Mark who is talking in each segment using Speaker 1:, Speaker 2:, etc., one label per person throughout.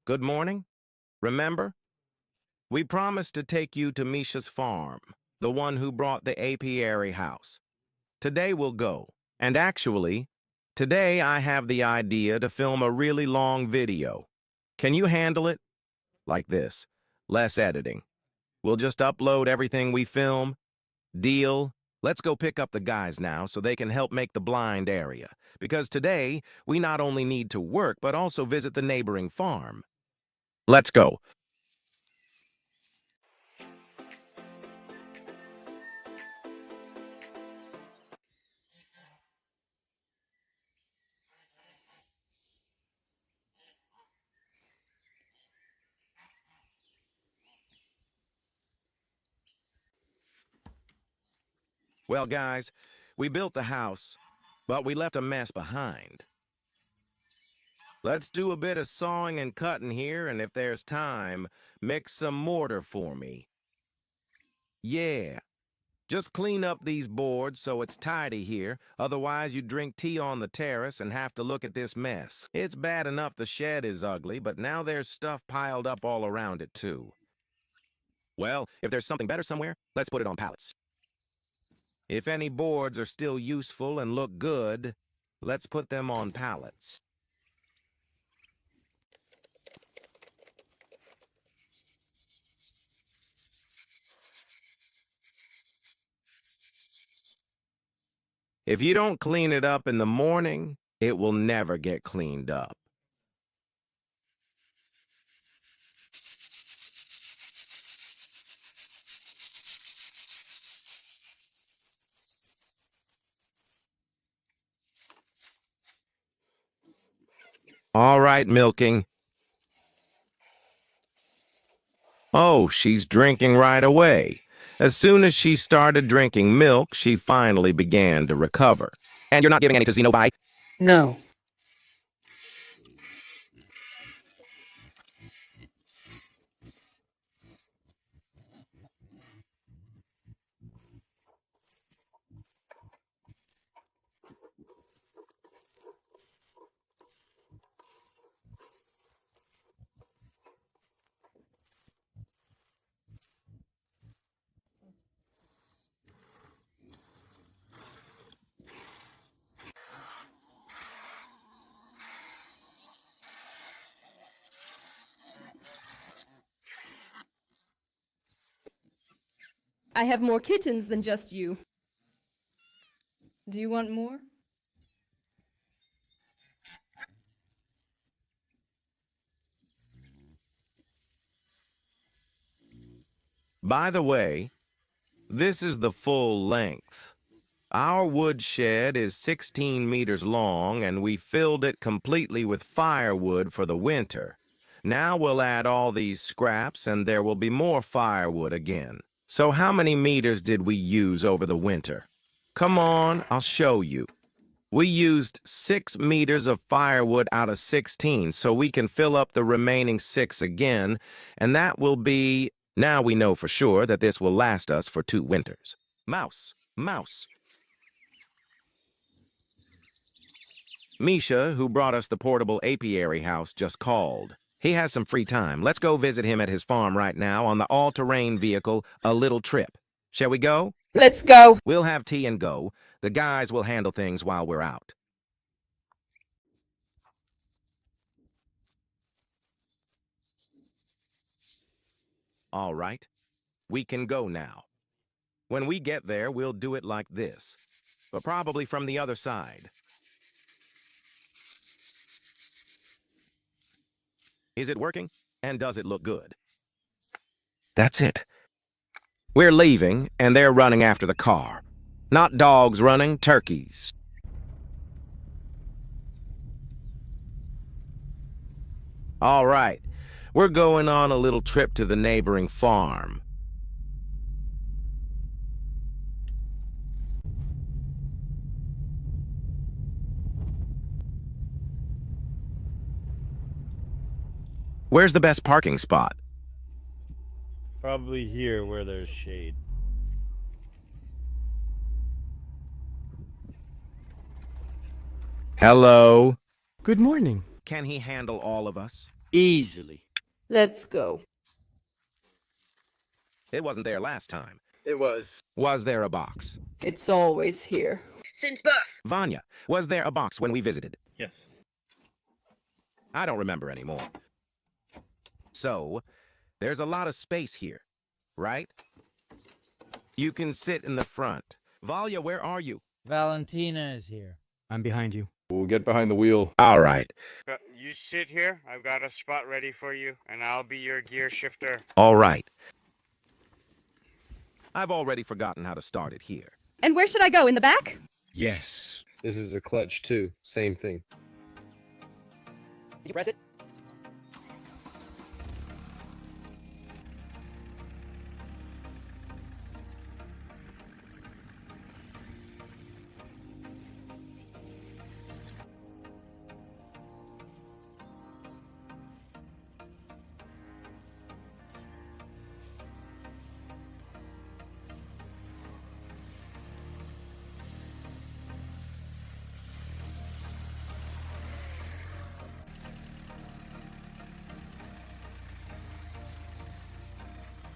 Speaker 1: Good morning. Remember? We promised to take you to Misha's farm, the one who brought the apiary house. Today we'll go. And actually, today I have the idea to film a really long video. Can you handle it? Like this. Less editing. We'll just upload everything we film. Deal? Let's go pick up the guys now so they can help make the blind area. Because today, we not only need to work, but also visit the neighboring farm. Let's go. Well, guys, we built the house, but we left a mess behind. Let's do a bit of sawing and cutting here, and if there's time, mix some mortar for me. Yeah, just clean up these boards so it's tidy here, otherwise you drink tea on the terrace and have to look at this mess. It's bad enough the shed is ugly, but now there's stuff piled up all around it, too. Well, if there's something better somewhere, let's put it on pallets. If any boards are still useful and look good, let's put them on pallets. If you don't clean it up in the morning, it will never get cleaned up. All right, milking. Oh, she's drinking right away. As soon as she started drinking milk, she finally began to recover. And you're not giving any to Xenovi?
Speaker 2: No.
Speaker 3: I have more kittens than just you. Do you want more?
Speaker 1: By the way, this is the full length. Our wood shed is 16 meters long, and we filled it completely with firewood for the winter. Now we'll add all these scraps, and there will be more firewood again. So how many meters did we use over the winter? Come on, I'll show you. We used 6 meters of firewood out of 16, so we can fill up the remaining 6 again, and that will be... Now we know for sure that this will last us for 2 winters. Mouse, mouse. Misha, who brought us the portable apiary house, just called. He has some free time. Let's go visit him at his farm right now on the all-terrain vehicle, A Little Trip. Shall we go?
Speaker 3: Let's go.
Speaker 1: We'll have tea and go. The guys will handle things while we're out. All right, we can go now. When we get there, we'll do it like this, but probably from the other side. Is it working? And does it look good? That's it. We're leaving, and they're running after the car. Not dogs running, turkeys. All right, we're going on a little trip to the neighboring farm. Where's the best parking spot?
Speaker 4: Probably here where there's shade.
Speaker 1: Hello?
Speaker 5: Good morning.
Speaker 1: Can he handle all of us?
Speaker 2: Easily.
Speaker 4: Let's go.
Speaker 1: It wasn't there last time.
Speaker 2: It was.
Speaker 1: Was there a box?
Speaker 4: It's always here.
Speaker 2: Since birth.
Speaker 1: Vanya, was there a box when we visited?
Speaker 5: Yes.
Speaker 1: I don't remember anymore. So, there's a lot of space here, right? You can sit in the front. Valia, where are you?
Speaker 6: Valentina is here.
Speaker 5: I'm behind you.
Speaker 7: We'll get behind the wheel.
Speaker 1: All right.
Speaker 8: You sit here. I've got a spot ready for you, and I'll be your gear shifter.
Speaker 1: All right. I've already forgotten how to start it here.
Speaker 3: And where should I go? In the back?
Speaker 2: Yes.
Speaker 7: This is a clutch too. Same thing.
Speaker 6: Did you press it?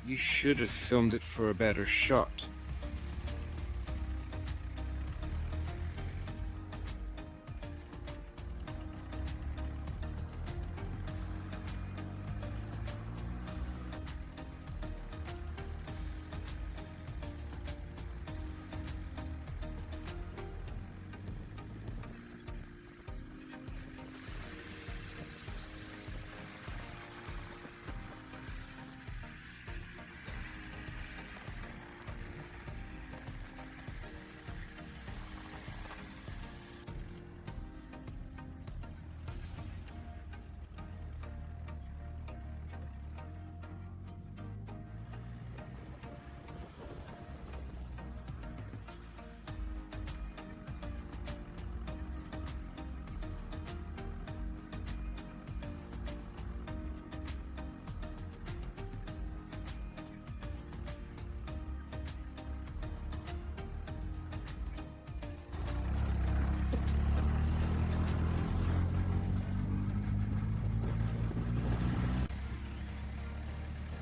Speaker 2: You should have filmed it for a better shot.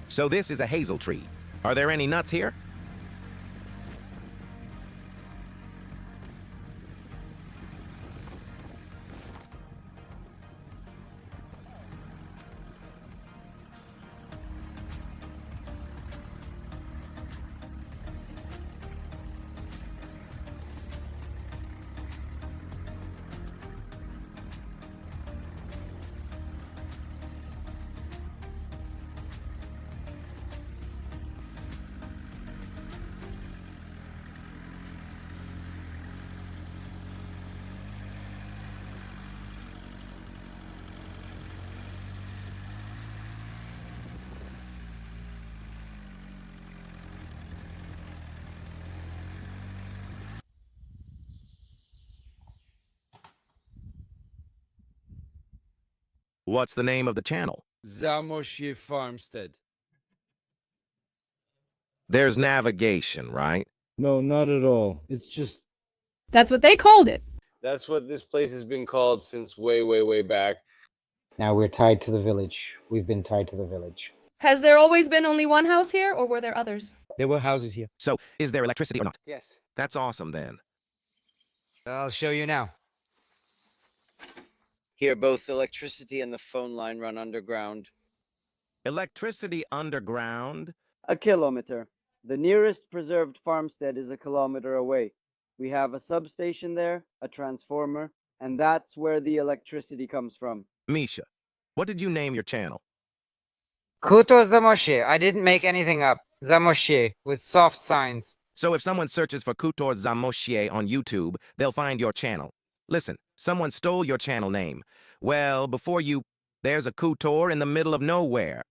Speaker 1: So this is a hazel tree. Are there any nuts here? What's the name of the channel?
Speaker 2: Zamoshe Farmstead.
Speaker 1: There's navigation, right?
Speaker 9: No, not at all. It's just
Speaker 3: That's what they called it.
Speaker 7: That's what this place has been called since way, way, way back.
Speaker 6: Now we're tied to the village. We've been tied to the village.
Speaker 3: Has there always been only one house here, or were there others?
Speaker 5: There were houses here.
Speaker 1: So, is there electricity or not?
Speaker 2: Yes.
Speaker 1: That's awesome then.
Speaker 5: I'll show you now.
Speaker 10: Here, both electricity and the phone line run underground.
Speaker 1: Electricity underground?
Speaker 10: A kilometer. The nearest preserved farmstead is a kilometer away. We have a substation there, a transformer, and that's where the electricity comes from.
Speaker 1: Misha, what did you name your channel?
Speaker 11: Kuto Zamoshe. I didn't make anything up. Zamoshe with soft signs.
Speaker 1: So if someone searches for Kutor Zamoshe on YouTube, they'll find your channel. Listen, someone stole your channel name. Well, before you, there's a Kutor in the middle of nowhere.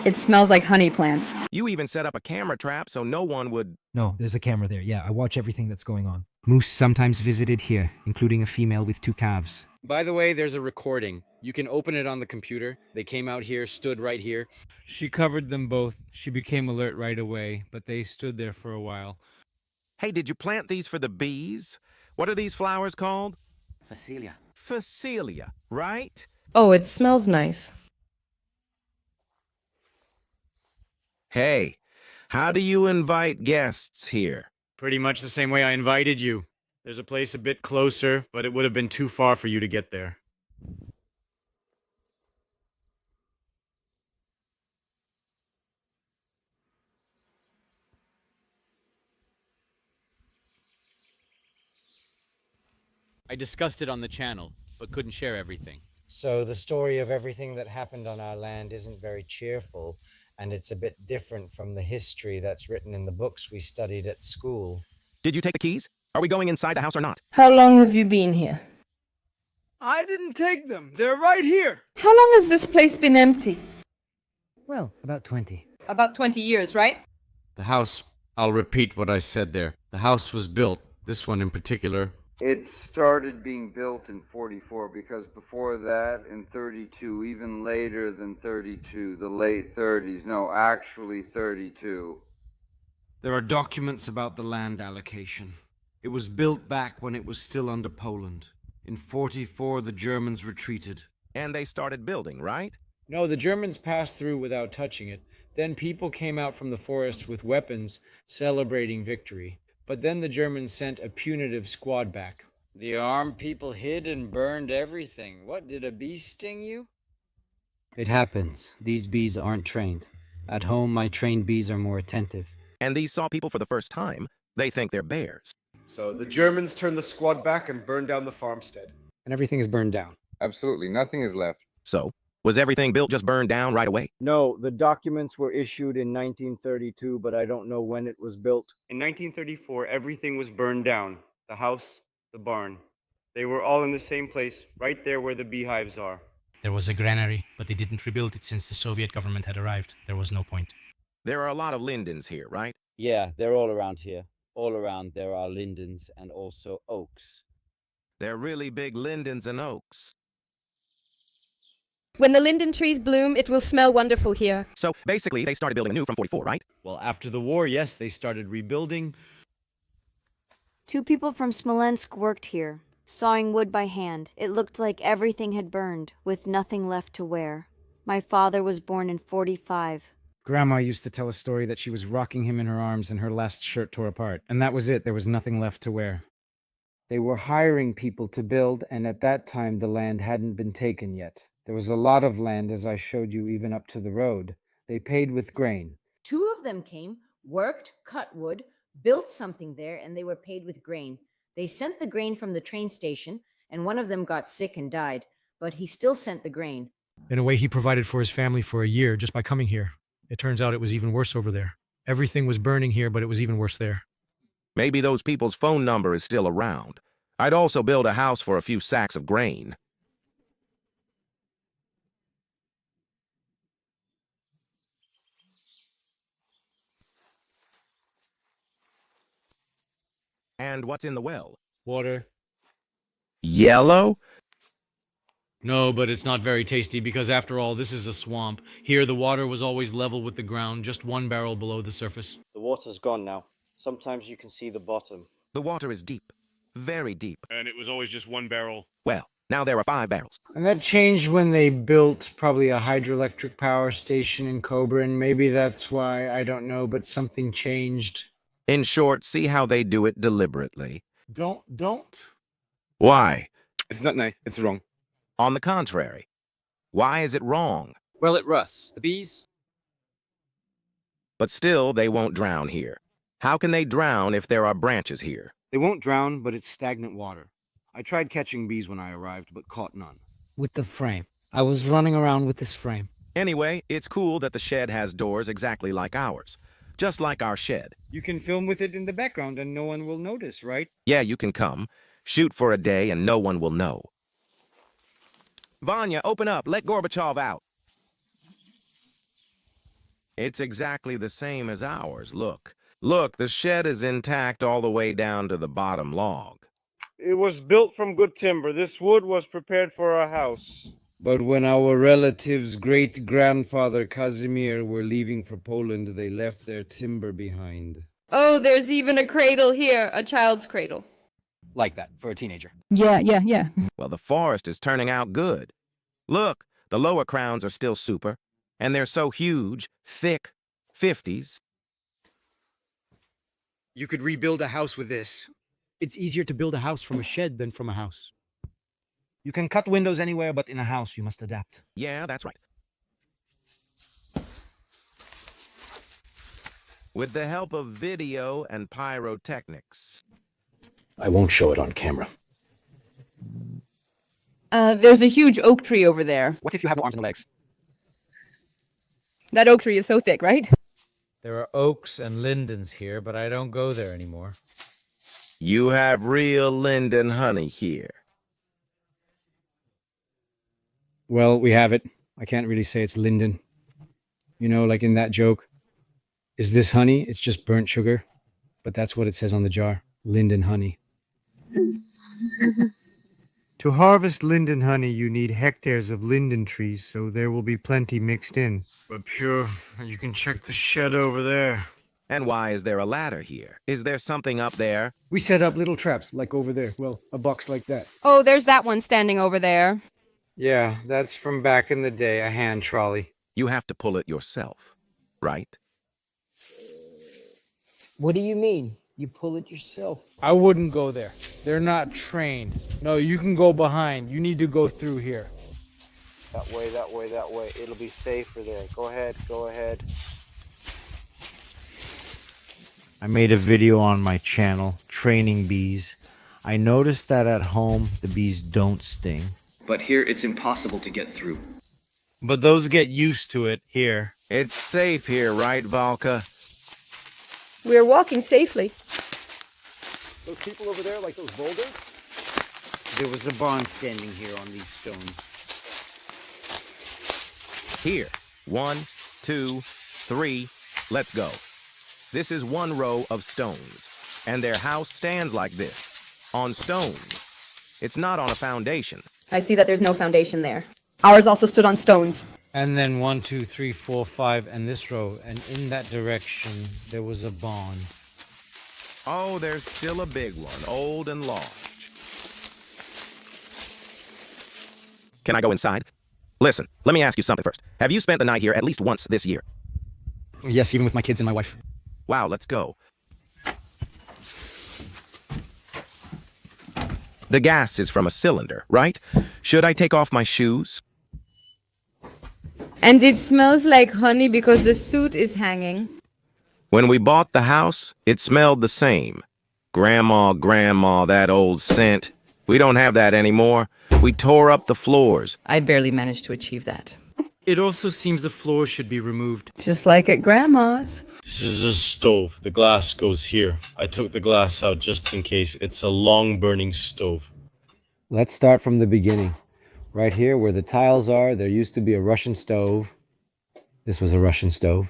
Speaker 3: It smells like honey plants.
Speaker 1: You even set up a camera trap so no one would...
Speaker 5: No, there's a camera there. Yeah, I watch everything that's going on. Moose sometimes visited here, including a female with 2 calves.
Speaker 2: By the way, there's a recording. You can open it on the computer. They came out here, stood right here.
Speaker 8: She covered them both. She became alert right away, but they stood there for a while.
Speaker 1: Hey, did you plant these for the bees? What are these flowers called? Facilia, right?
Speaker 3: Oh, it smells nice.
Speaker 1: Hey, how do you invite guests here?
Speaker 2: Pretty much the same way I invited you. There's a place a bit closer, but it would have been too far for you to get there. I discussed it on the channel, but couldn't share everything.
Speaker 6: So the story of everything that happened on our land isn't very cheerful, and it's a bit different from the history that's written in the books we studied at school.
Speaker 1: Did you take the keys? Are we going inside the house or not?
Speaker 4: How long have you been here?
Speaker 2: I didn't take them. They're right here.
Speaker 3: How long has this place been empty?
Speaker 5: Well, about 20.
Speaker 3: About 20 years, right?
Speaker 2: The house, I'll repeat what I said there. The house was built, this one in particular.
Speaker 10: It started being built in 44 because before that, in 32, even later than 32, the late 30s, no, actually 32.
Speaker 2: There are documents about the land allocation. It was built back when it was still under Poland. In 44, the Germans retreated.
Speaker 1: And they started building, right?
Speaker 2: No, the Germans passed through without touching it. Then people came out from the forest with weapons, celebrating victory. But then the Germans sent a punitive squad back.
Speaker 10: The armed people hid and burned everything. What, did a bee sting you?
Speaker 5: It happens. These bees aren't trained. At home, my trained bees are more attentive.
Speaker 1: And these saw people for the first time. They think they're bears.
Speaker 2: So the Germans turned the squad back and burned down the farmstead.
Speaker 5: And everything is burned down.
Speaker 7: Absolutely, nothing is left.
Speaker 1: So, was everything built just burned down right away?
Speaker 10: No, the documents were issued in 1932, but I don't know when it was built.
Speaker 8: In 1934, everything was burned down. The house, the barn. They were all in the same place, right there where the beehives are.
Speaker 12: There was a granary, but they didn't rebuild it since the Soviet government had arrived. There was no point.
Speaker 1: There are a lot of lindens here, right?
Speaker 10: Yeah, they're all around here. All around there are lindens and also oaks.
Speaker 1: They're really big lindens and oaks.
Speaker 3: When the linden trees bloom, it will smell wonderful here.
Speaker 1: So, basically, they started building anew from 44, right?
Speaker 2: Well, after the war, yes, they started rebuilding.
Speaker 13: 2 people from Smolensk worked here, sawing wood by hand. It looked like everything had burned, with nothing left to wear. My father was born in 45.
Speaker 5: Grandma used to tell a story that she was rocking him in her arms and her last shirt tore apart. And that was it. There was nothing left to wear.
Speaker 6: They were hiring people to build, and at that time the land hadn't been taken yet. There was a lot of land, as I showed you, even up to the road. They paid with grain.
Speaker 14: 2 of them came, worked, cut wood, built something there, and they were paid with grain. They sent the grain from the train station, and one of them got sick and died, but he still sent the grain.
Speaker 12: In a way, he provided for his family for a year just by coming here. It turns out it was even worse over there. Everything was burning here, but it was even worse there.
Speaker 1: Maybe those people's phone number is still around. I'd also build a house for a few sacks of grain. And what's in the well?
Speaker 2: Water.
Speaker 1: Yellow?
Speaker 2: No, but it's not very tasty because after all, this is a swamp. Here, the water was always level with the ground, just 1 barrel below the surface.
Speaker 10: The water's gone now. Sometimes you can see the bottom.
Speaker 1: The water is deep. Very deep.
Speaker 8: And it was always just 1 barrel.
Speaker 1: Well, now there are 5 barrels.
Speaker 6: And that changed when they built probably a hydroelectric power station in Cobra, and maybe that's why, I don't know, but something changed.
Speaker 1: In short, see how they do it deliberately.
Speaker 2: Don't.
Speaker 1: Why?
Speaker 2: It's not nice. It's wrong.
Speaker 1: On the contrary. Why is it wrong?
Speaker 15: Well, it rusts. The bees?
Speaker 1: But still, they won't drown here. How can they drown if there are branches here?
Speaker 2: They won't drown, but it's stagnant water. I tried catching bees when I arrived, but caught none.
Speaker 5: With the frame. I was running around with this frame.
Speaker 1: Anyway, it's cool that the shed has doors exactly like ours. Just like our shed.
Speaker 2: You can film with it in the background and no one will notice, right?
Speaker 1: Yeah, you can come. Shoot for a day and no one will know. Vanya, open up. Let Gorbachev out. It's exactly the same as ours. Look. Look, the shed is intact all the way down to the bottom log.
Speaker 8: It was built from good timber. This wood was prepared for a house.
Speaker 9: But when our relative's great-grandfather Casimir were leaving for Poland, they left their timber behind.
Speaker 3: Oh, there's even a cradle here, a child's cradle.
Speaker 5: like that for a teenager.
Speaker 3: Yeah.
Speaker 1: Well, the forest is turning out good. Look, the lower crowns are still super, and they're so huge, thick, 50s.
Speaker 2: You could rebuild a house with this. It's easier to build a house from a shed than from a house.
Speaker 5: You can cut windows anywhere, but in a house you must adapt.
Speaker 1: Yeah, that's right. With the help of video and pyrotechnics.
Speaker 2: I won't show it on camera.
Speaker 3: There's a huge oak tree over there.
Speaker 5: What if you have no arms and no legs?
Speaker 3: That oak tree is so thick, right?
Speaker 6: There are oaks and lindens here, but I don't go there anymore.
Speaker 1: You have real linden honey here.
Speaker 2: Well, we have it. I can't really say it's linden. You know, like in that joke. Is this honey? It's just burnt sugar. But that's what it says on the jar. Linden honey.
Speaker 8: To harvest linden honey, you need hectares of linden trees, so there will be plenty mixed in. But pure, you can check the shed over there.
Speaker 1: And why is there a ladder here? Is there something up there?
Speaker 2: We set up little traps, like over there. Well, a box like that.
Speaker 3: Oh, there's that one standing over there.
Speaker 7: Yeah, that's from back in the day, a hand trolley.
Speaker 1: You have to pull it yourself, right?
Speaker 14: What do you mean? You pull it yourself.
Speaker 2: I wouldn't go there. They're not trained. No, you can go behind. You need to go through here.
Speaker 7: That way, that way, that way. It'll be safer there. Go ahead, go ahead.
Speaker 6: I made a video on my channel, Training Bees. I noticed that at home, the bees don't sting.
Speaker 2: But here, it's impossible to get through.
Speaker 8: But those get used to it here.
Speaker 1: It's safe here, right, Valka?
Speaker 3: We're walking safely.
Speaker 2: Those people over there, like those boulders?
Speaker 8: There was a barn standing here on these stones.
Speaker 1: Here. 1, 2, 3. Let's go. This is one row of stones, and their house stands like this, on stones. It's not on a foundation.
Speaker 3: I see that there's no foundation there. Ours also stood on stones.
Speaker 6: And then 1, 2, 3, 4, 5, and this row. And in that direction, there was a barn.
Speaker 1: Oh, there's still a big one, old and large. Can I go inside? Listen, let me ask you something first. Have you spent the night here at least once this year?
Speaker 2: Yes, even with my kids and my wife.
Speaker 1: Wow, let's go. The gas is from a cylinder, right? Should I take off my shoes?
Speaker 3: And it smells like honey because the suit is hanging.
Speaker 1: When we bought the house, it smelled the same. Grandma, that old scent. We don't have that anymore. We tore up the floors.
Speaker 4: I barely managed to achieve that.
Speaker 8: It also seems the floor should be removed.
Speaker 4: Just like at Grandma's.
Speaker 8: This is a stove. The glass goes here. I took the glass out just in case. It's a long-burning stove.
Speaker 6: Let's start from the beginning. Right here where the tiles are, there used to be a Russian stove. This was a Russian stove.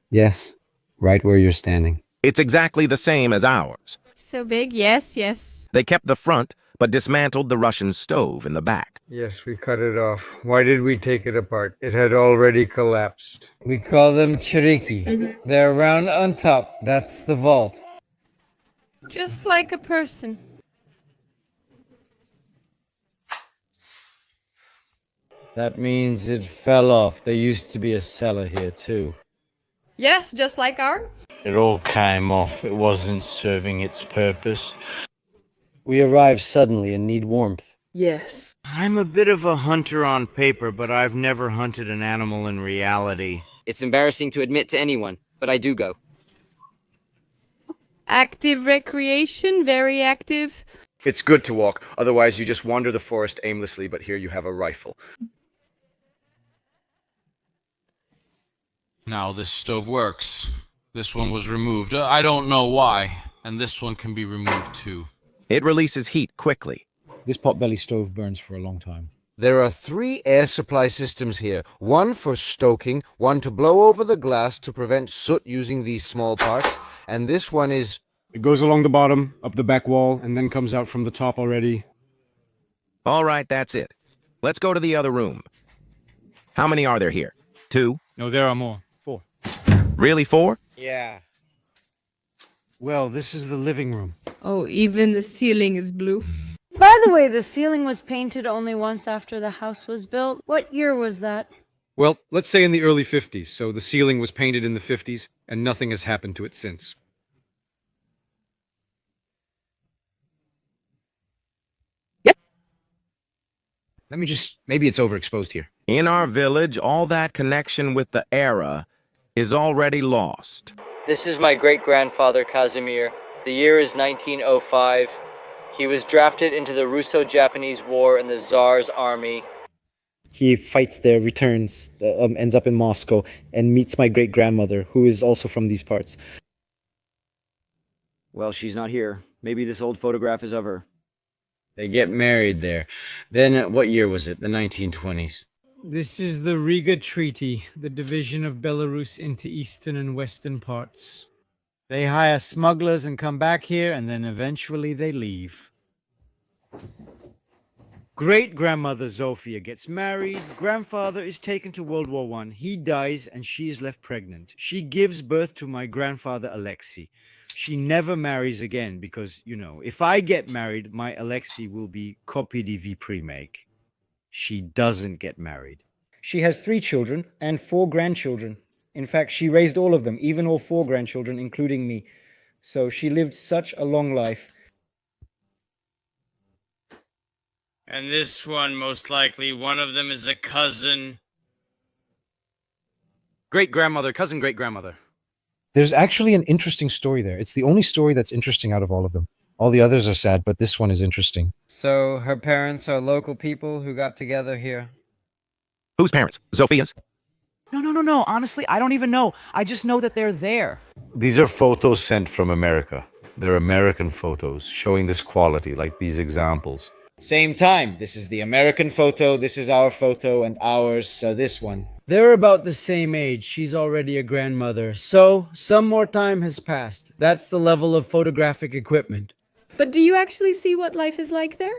Speaker 6: Yes, right where you're standing.
Speaker 1: It's exactly the same as ours.
Speaker 3: So big, yes.
Speaker 1: They kept the front, but dismantled the Russian stove in the back.
Speaker 7: Yes, we cut it off. Why did we take it apart? It had already collapsed.
Speaker 6: We call them chiriki. They're round on top. That's the vault.
Speaker 3: Just like a person.
Speaker 6: That means it fell off. There used to be a cellar here too.
Speaker 3: Yes, just like our.
Speaker 8: It all came off. It wasn't serving its purpose.
Speaker 6: We arrived suddenly and need warmth.
Speaker 4: Yes.
Speaker 8: I'm a bit of a hunter on paper, but I've never hunted an animal in reality.
Speaker 15: It's embarrassing to admit to anyone, but I do go.
Speaker 3: Active recreation, very active.
Speaker 2: It's good to walk, otherwise you just wander the forest aimlessly, but here you have a rifle.
Speaker 16: Now this stove works. This one was removed. I don't know why. And this one can be removed too.
Speaker 1: It releases heat quickly.
Speaker 2: This potbelly stove burns for a long time.
Speaker 9: There are 3 air supply systems here. One for stoking, one to blow over the glass to prevent soot using these small parts, and this one is...
Speaker 2: It goes along the bottom, up the back wall, and then comes out from the top already.
Speaker 1: All right, that's it. Let's go to the other room. How many are there here? 2?
Speaker 2: No, there are more. 4.
Speaker 1: Really 4?
Speaker 7: Yeah.
Speaker 2: Well, this is the living room.
Speaker 3: Oh, even the ceiling is blue.
Speaker 13: By the way, the ceiling was painted only once after the house was built. What year was that?
Speaker 2: Well, let's say in the early 50s, so the ceiling was painted in the 50s, and nothing has happened to it since. Let me just... maybe it's overexposed here.
Speaker 1: In our village, all that connection with the era is already lost.
Speaker 17: This is my great-grandfather, Casimir. The year is 1905. He was drafted into the Russo-Japanese War in the Tsar's army.
Speaker 18: He fights there, returns, ends up in Moscow, and meets my great-grandmother, who is also from these parts.
Speaker 6: Well, she's not here. Maybe this old photograph is of her.
Speaker 5: They get married there. Then, what year was it? The 1920s. This is the Riga Treaty, the division of Belarus into eastern and western parts. They hire smugglers and come back here, and then eventually they leave.
Speaker 2: Great-grandmother Zofia gets married. Grandfather is taken to World War I. He dies, and she is left pregnant. She gives birth to my grandfather Alexei. She never marries again because, you know, if I get married, my Alexei will be copii vi primake. She doesn't get married.
Speaker 18: She has 3 children and 4 grandchildren. In fact, she raised all of them, even all 4 grandchildren, including me. So she lived such a long life.
Speaker 5: And this one, most likely, one of them is a cousin.
Speaker 2: Great-grandmother, cousin great-grandmother. There's actually an interesting story there. It's the only story that's interesting out of all of them. All the others are sad, but this one is interesting.
Speaker 11: So her parents are local people who got together here?
Speaker 1: Whose parents? Zophia's?
Speaker 19: No. Honestly, I don't even know. I just know that they're there.
Speaker 20: These are photos sent from America. They're American photos showing this quality, like these examples.
Speaker 18: Same time. This is the American photo, this is our photo, and ours, this one. They're about the same age. She's already a grandmother. So, some more time has passed. That's the level of photographic equipment.
Speaker 3: But do you actually see what life is like there?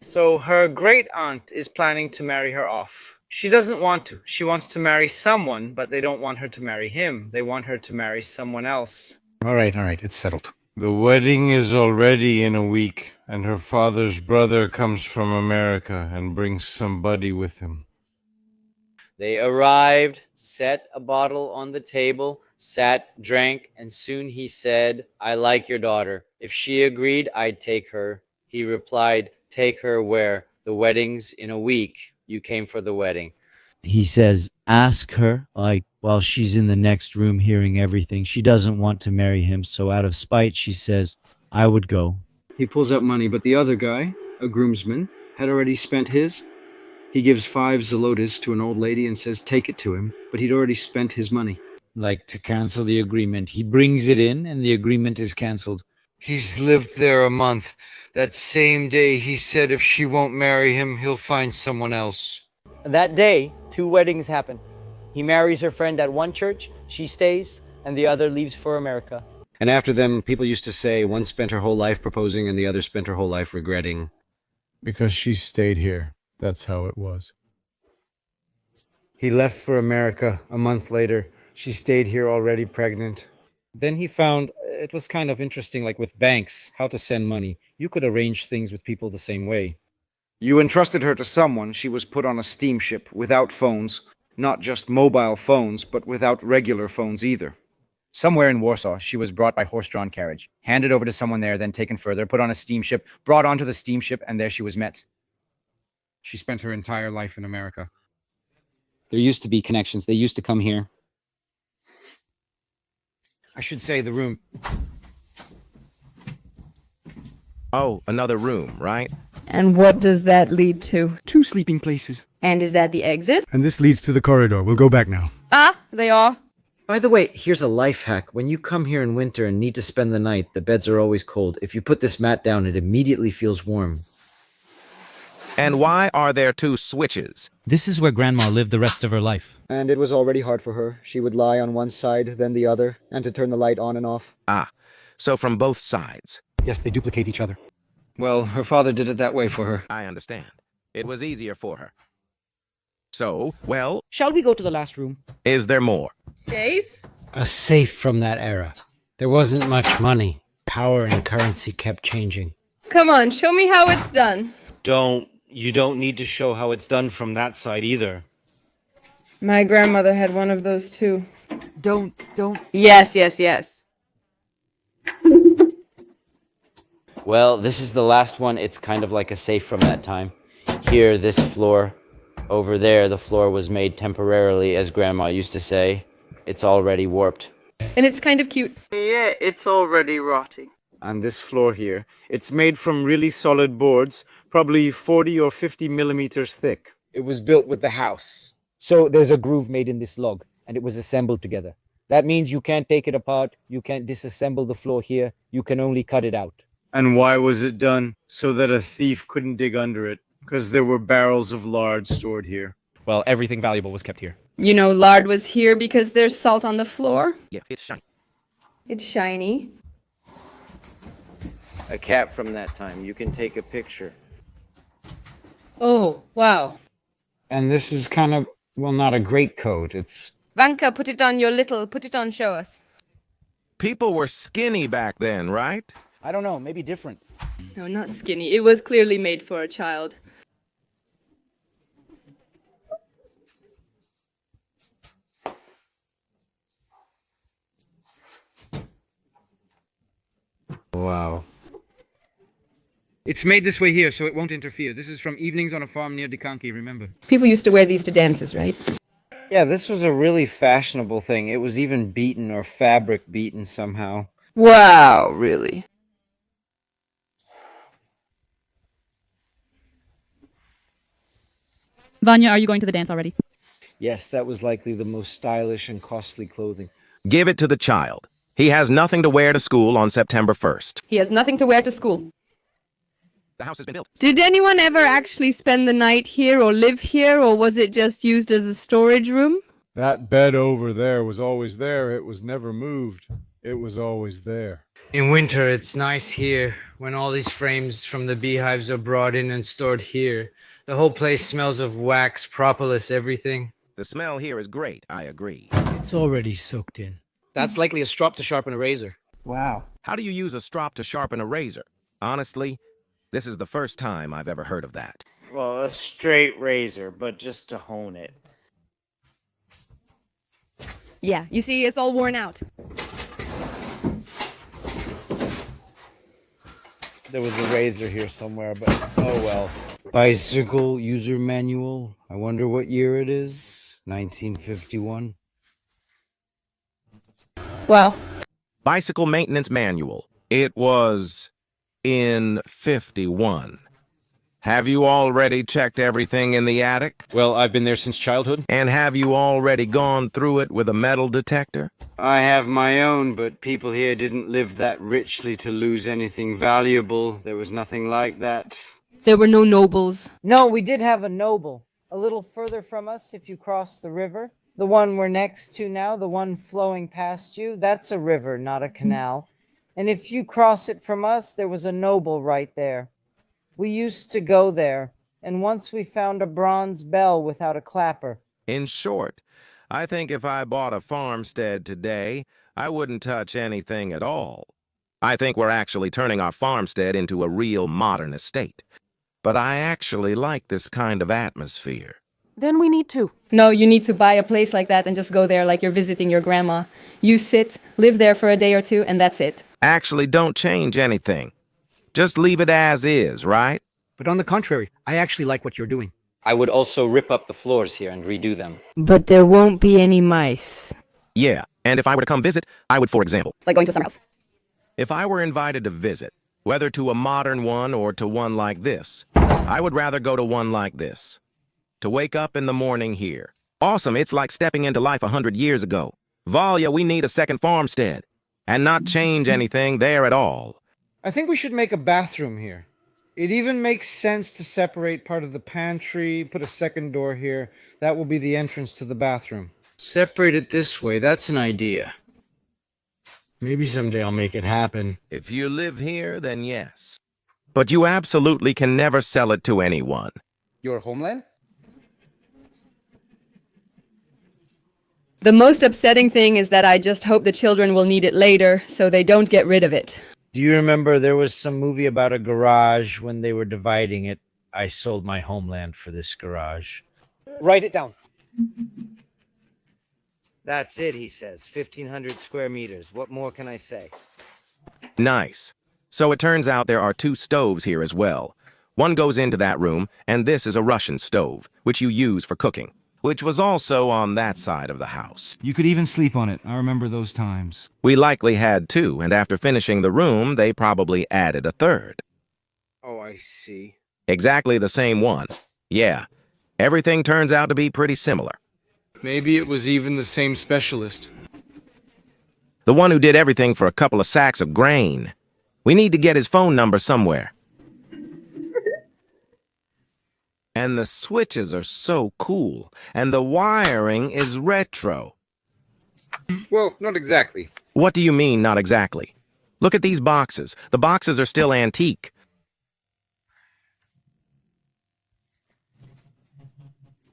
Speaker 11: So her great-aunt is planning to marry her off. She doesn't want to. She wants to marry someone, but they don't want her to marry him. They want her to marry someone else.
Speaker 20: All right, it's settled. The wedding is already in a week, and her father's brother comes from America and brings somebody with him.
Speaker 11: They arrived, set a bottle on the table, sat, drank, and soon he said, "I like your daughter. If she agreed, I'd take her." He replied, "Take her where? The wedding's in a week. You came for the wedding."
Speaker 18: He says, ask her, while she's in the next room hearing everything. She doesn't want to marry him, so out of spite, she says, I would go.
Speaker 2: He pulls out money, but the other guy, a groomsman, had already spent his. He gives 5 zlotas to an old lady and says, take it to him, but he'd already spent his money.
Speaker 5: Like to cancel the agreement. He brings it in, and the agreement is canceled.
Speaker 9: He's lived there a month. That same day, he said if she won't marry him, he'll find someone else.
Speaker 17: That day, 2 weddings happen. He marries her friend at one church, she stays, and the other leaves for America.
Speaker 2: And after them, people used to say one spent her whole life proposing and the other spent her whole life regretting.
Speaker 20: Because she stayed here. That's how it was.
Speaker 2: He left for America a month later. She stayed here already pregnant. Then he found it was kind of interesting, like with banks, how to send money. You could arrange things with people the same way. You entrusted her to someone, she was put on a steamship without phones, not just mobile phones, but without regular phones either.
Speaker 19: Somewhere in Warsaw, she was brought by horse-drawn carriage, handed over to someone there, then taken further, put on a steamship, brought onto the steamship, and there she was met.
Speaker 2: She spent her entire life in America.
Speaker 6: There used to be connections. They used to come here.
Speaker 2: I should say the room.
Speaker 1: Oh, another room, right?
Speaker 3: And what does that lead to?
Speaker 19: 2 sleeping places.
Speaker 3: And is that the exit?
Speaker 12: And this leads to the corridor. We'll go back now.
Speaker 3: Ah, they are.
Speaker 18: By the way, here's a life hack. When you come here in winter and need to spend the night, the beds are always cold. If you put this mat down, it immediately feels warm.
Speaker 1: And why are there 2 switches?
Speaker 5: This is where Grandma lived the rest of her life.
Speaker 6: And it was already hard for her. She would lie on one side, then the other, and to turn the light on and off.
Speaker 1: Ah, so from both sides.
Speaker 12: Yes, they duplicate each other.
Speaker 2: Well, her father did it that way for her.
Speaker 1: I understand. It was easier for her. So, well...
Speaker 19: Shall we go to the last room?
Speaker 1: Is there more?
Speaker 3: Dave?
Speaker 2: A safe from that era. There wasn't much money. Power and currency kept changing.
Speaker 3: Come on, show me how it's done.
Speaker 19: You don't need to show how it's done from that side either.
Speaker 3: My grandmother had one of those too.
Speaker 4: Don't.
Speaker 3: Yes, yes, yes.
Speaker 11: Well, this is the last one. It's kind of like a safe from that time. Here, this floor. Over there, the floor was made temporarily, as Grandma used to say. It's already warped.
Speaker 3: And it's kind of cute.
Speaker 5: Yeah, it's already rotting.
Speaker 19: And this floor here, it's made from really solid boards, probably 40 or 50 millimeters thick.
Speaker 18: It was built with the house. So there's a groove made in this log, and it was assembled together. That means you can't take it apart, you can't disassemble the floor here, you can only cut it out.
Speaker 19: And why was it done? So that a thief couldn't dig under it, because there were barrels of lard stored here.
Speaker 12: Well, everything valuable was kept here.
Speaker 3: You know, lard was here because there's salt on the floor.
Speaker 1: Yeah, it's shiny.
Speaker 3: It's shiny.
Speaker 11: A cap from that time. You can take a picture.
Speaker 3: Oh, wow.
Speaker 2: And this is kind of, well, not a greatcoat. It's...
Speaker 3: Vanka, put it on, show us.
Speaker 1: People were skinny back then, right?
Speaker 19: I don't know, maybe different.
Speaker 3: No, not skinny. It was clearly made for a child.
Speaker 2: Wow.
Speaker 19: It's made this way here, so it won't interfere. This is from Evenings on a Farm near Dikanki, remember?
Speaker 4: People used to wear these to dances, right?
Speaker 18: Yeah, this was a really fashionable thing. It was even beaten or fabric beaten somehow.
Speaker 4: Wow, really?
Speaker 21: Vanya, are you going to the dance already?
Speaker 2: Yes, that was likely the most stylish and costly clothing.
Speaker 1: Give it to the child. He has nothing to wear to school on September 1st.
Speaker 3: He has nothing to wear to school.
Speaker 1: The house has been built.
Speaker 3: Did anyone ever actually spend the night here or live here, or was it just used as a storage room?
Speaker 20: That bed over there was always there. It was never moved. It was always there.
Speaker 2: In winter, it's nice here when all these frames from the beehives are brought in and stored here. The whole place smells of wax, propolis, everything.
Speaker 1: The smell here is great, I agree.
Speaker 2: It's already soaked in.
Speaker 19: That's likely a strop to sharpen a razor.
Speaker 2: Wow.
Speaker 1: How do you use a strop to sharpen a razor? Honestly, this is the first time I've ever heard of that.
Speaker 11: Well, a straight razor, but just to hone it.
Speaker 3: Yeah, you see, it's all worn out.
Speaker 18: There was a razor here somewhere, but oh well.
Speaker 2: Bicycle user manual. I wonder what year it is. 1951.
Speaker 3: Wow.
Speaker 1: Bicycle maintenance manual. It was in 51. Have you already checked everything in the attic?
Speaker 19: Well, I've been there since childhood.
Speaker 1: And have you already gone through it with a metal detector?
Speaker 5: I have my own, but people here didn't live that richly to lose anything valuable. There was nothing like that.
Speaker 3: There were no nobles.
Speaker 14: No, we did have a noble. A little further from us, if you cross the river. The one we're next to now, the one flowing past you, that's a river, not a canal. And if you cross it from us, there was a noble right there. We used to go there, and once we found a bronze bell without a clapper.
Speaker 1: In short, I think if I bought a farmstead today, I wouldn't touch anything at all. I think we're actually turning our farmstead into a real modern estate. But I actually like this kind of atmosphere.
Speaker 3: Then we need to. No, you need to buy a place like that and just go there like you're visiting your grandma. You sit, live there for a day or two, and that's it.
Speaker 1: Actually, don't change anything. Just leave it as is, right?
Speaker 19: But on the contrary, I actually like what you're doing.
Speaker 11: I would also rip up the floors here and redo them.
Speaker 4: But there won't be any mice.
Speaker 1: Yeah, and if I were to come visit, I would, for example...
Speaker 3: Like going to a summer house.
Speaker 1: If I were invited to visit, whether to a modern one or to one like this, I would rather go to one like this. To wake up in the morning here. Awesome, it's like stepping into life 100 years ago. Valya, we need a second farmstead. And not change anything there at all.
Speaker 2: I think we should make a bathroom here. It even makes sense to separate part of the pantry, put a second door here. That will be the entrance to the bathroom.
Speaker 5: Separate it this way, that's an idea.
Speaker 2: Maybe someday I'll make it happen.
Speaker 1: If you live here, then yes. But you absolutely can never sell it to anyone.
Speaker 19: Your homeland?
Speaker 4: The most upsetting thing is that I just hope the children will need it later, so they don't get rid of it.
Speaker 2: Do you remember there was some movie about a garage when they were dividing it? I sold my homeland for this garage.
Speaker 10: Write it down.
Speaker 2: That's it, he says. 1,500 square meters. What more can I say?
Speaker 1: Nice. So it turns out there are 2 stoves here as well. One goes into that room, and this is a Russian stove, which you use for cooking, which was also on that side of the house.
Speaker 19: You could even sleep on it. I remember those times.
Speaker 1: We likely had 2, and after finishing the room, they probably added a 3rd.
Speaker 5: Oh, I see.
Speaker 1: Exactly the same one. Yeah. Everything turns out to be pretty similar.
Speaker 5: Maybe it was even the same specialist.
Speaker 1: The one who did everything for a couple of sacks of grain. We need to get his phone number somewhere. And the switches are so cool, and the wiring is retro.
Speaker 5: Well, not exactly.
Speaker 1: What do you mean, not exactly? Look at these boxes. The boxes are still antique.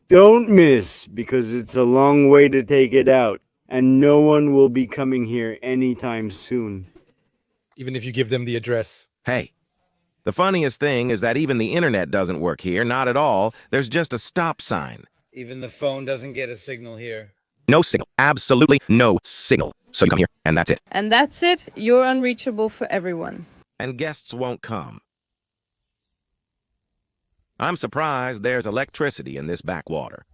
Speaker 6: Don't miss, because it's a long way to take it out, and no one will be coming here anytime soon.
Speaker 12: Even if you give them the address.
Speaker 1: Hey, the funniest thing is that even the internet doesn't work here, not at all. There's just a stop sign.
Speaker 2: Even the phone doesn't get a signal here.
Speaker 1: No signal. Absolutely no signal. So you come here, and that's it.
Speaker 3: And that's it. You're unreachable for everyone.
Speaker 1: And guests won't come. I'm surprised there's electricity in this backwater.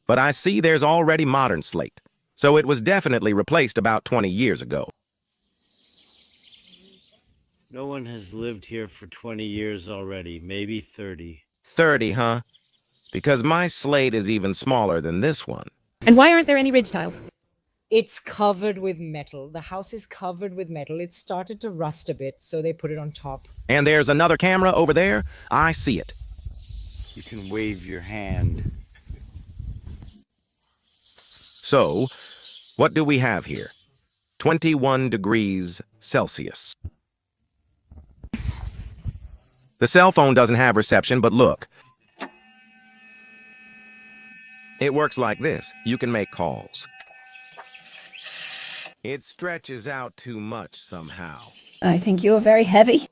Speaker 1: But I see there's already modern slate, so it was definitely replaced about 20 years ago.
Speaker 2: No one has lived here for 20 years already, maybe 30.
Speaker 1: 30, huh? Because my slate is even smaller than this one.
Speaker 21: And why aren't there any ridge tiles?
Speaker 14: It's covered with metal. The house is covered with metal. It started to rust a bit, so they put it on top.
Speaker 1: And there's another camera over there. I see it.
Speaker 2: You can wave your hand.
Speaker 1: So, what do we have here? 21 degrees Celsius. The cell phone doesn't have reception, but look. It works like this. You can make calls. It stretches out too much somehow.
Speaker 4: I think you're very heavy.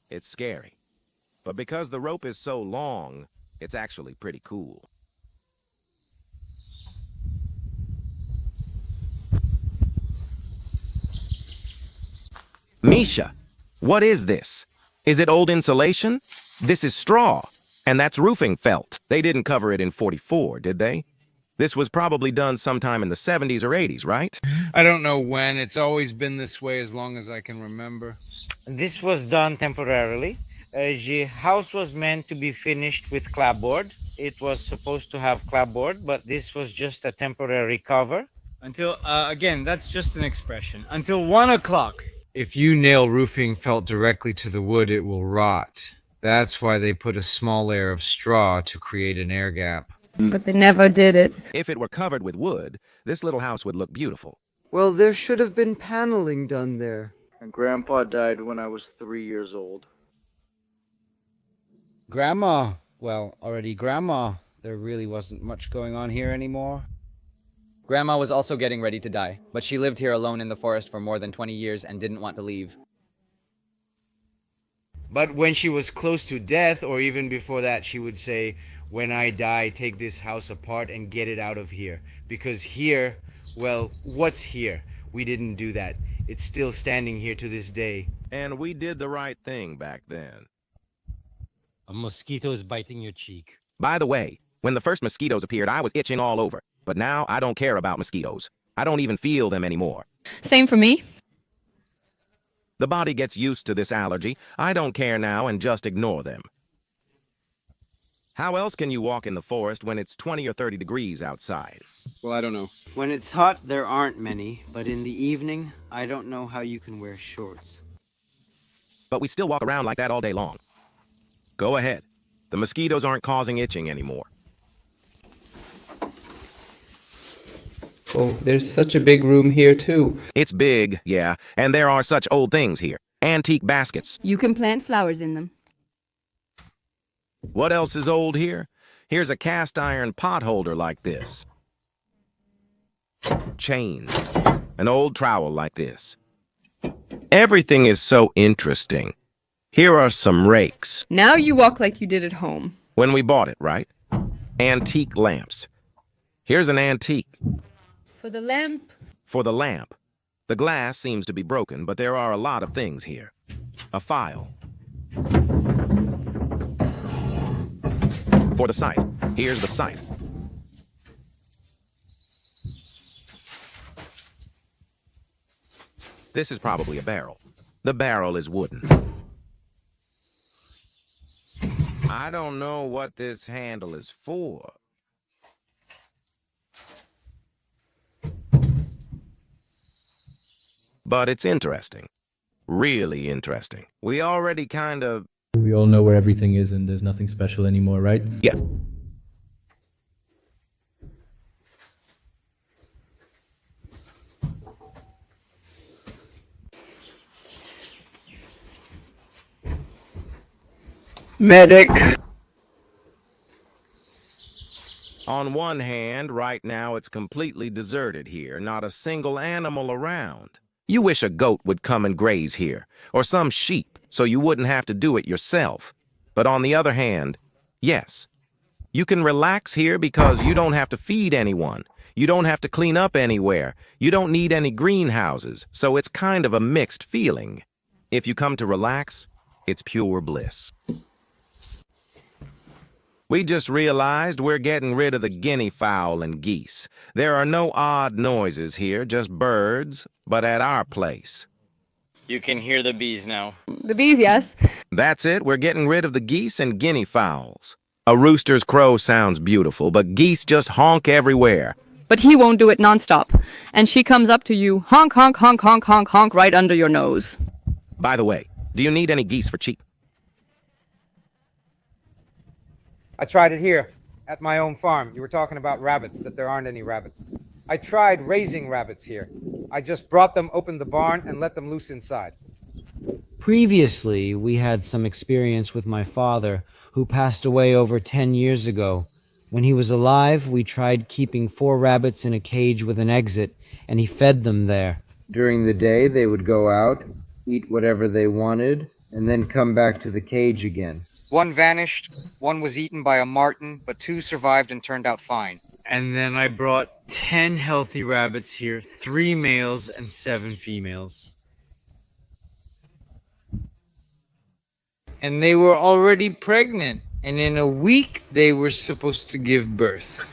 Speaker 1: It's scary. But because the rope is so long, it's actually pretty cool. Misha, what is this? Is it old insulation? This is straw, and that's roofing felt. They didn't cover it in 44, did they? This was probably done sometime in the 70s or 80s, right?
Speaker 5: I don't know when. It's always been this way as long as I can remember.
Speaker 2: This was done temporarily. The house was meant to be finished with clapboard. It was supposed to have clapboard, but this was just a temporary cover.
Speaker 5: Until, again, that's just an expression. Until 1 o'clock.
Speaker 20: If you nail roofing felt directly to the wood, it will rot. That's why they put a small layer of straw to create an air gap.
Speaker 4: But they never did it.
Speaker 1: If it were covered with wood, this little house would look beautiful.
Speaker 10: Well, there should have been paneling done there.
Speaker 5: And Grandpa died when I was 3 years old.
Speaker 18: Grandma, there really wasn't much going on here anymore.
Speaker 15: Grandma was also getting ready to die, but she lived here alone in the forest for more than 20 years and didn't want to leave.
Speaker 5: But when she was close to death, or even before that, she would say, "When I die, take this house apart and get it out of here. Because here, well, what's here? We didn't do that. It's still standing here to this day."
Speaker 1: And we did the right thing back then.
Speaker 2: A mosquito is biting your cheek.
Speaker 1: By the way, when the first mosquitoes appeared, I was itching all over. But now I don't care about mosquitoes. I don't even feel them anymore.
Speaker 3: Same for me.
Speaker 1: The body gets used to this allergy. I don't care now and just ignore them. How else can you walk in the forest when it's 20 or 30 degrees outside?
Speaker 5: Well, I don't know.
Speaker 2: When it's hot, there aren't many, but in the evening, I don't know how you can wear shorts.
Speaker 1: But we still walk around like that all day long. Go ahead. The mosquitoes aren't causing itching anymore.
Speaker 22: Oh, there's such a big room here, too.
Speaker 1: It's big, yeah, and there are such old things here. Antique baskets.
Speaker 4: You can plant flowers in them.
Speaker 1: What else is old here? Here's a cast iron pot holder like this. Chains. An old trowel like this. Everything is so interesting. Here are some rakes.
Speaker 4: Now you walk like you did at home.
Speaker 1: When we bought it, right? Antique lamps. Here's an antique.
Speaker 3: For the lamp.
Speaker 1: For the lamp. The glass seems to be broken, but there are a lot of things here. A file. For the scythe. Here's the scythe. This is probably a barrel. The barrel is wooden. I don't know what this handle is for. But it's interesting. Really interesting. We already kind of...
Speaker 22: We all know where everything is and there's nothing special anymore, right?
Speaker 1: Yeah.
Speaker 5: Medic!
Speaker 1: On one hand, right now it's completely deserted here, not a single animal around. You wish a goat would come and graze here, or some sheep, so you wouldn't have to do it yourself. But on the other hand, yes, you can relax here because you don't have to feed anyone. You don't have to clean up anywhere. You don't need any greenhouses, so it's kind of a mixed feeling. If you come to relax, it's pure bliss. We just realized we're getting rid of the guinea fowl and geese. There are no odd noises here, just birds, but at our place.
Speaker 11: You can hear the bees now.
Speaker 4: The bees, yes.
Speaker 1: That's it, we're getting rid of the geese and guinea fowls. A rooster's crow sounds beautiful, but geese just honk everywhere.
Speaker 4: But he won't do it nonstop. And she comes up to you, honk, honk, honk, honk, honk, honk, right under your nose.
Speaker 1: By the way, do you need any geese for cheap?
Speaker 2: I tried it here, at my own farm. You were talking about rabbits, that there aren't any rabbits. I tried raising rabbits here. I just brought them, opened the barn, and let them loose inside.
Speaker 18: Previously, we had some experience with my father, who passed away over 10 years ago. When he was alive, we tried keeping 4 rabbits in a cage with an exit, and he fed them there.
Speaker 5: During the day, they would go out, eat whatever they wanted, and then come back to the cage again.
Speaker 8: One vanished, one was eaten by a marten, but 2 survived and turned out fine.
Speaker 5: And then I brought 10 healthy rabbits here, 3 males and 7 females.
Speaker 14: And they were already pregnant, and in a week they were supposed to give birth.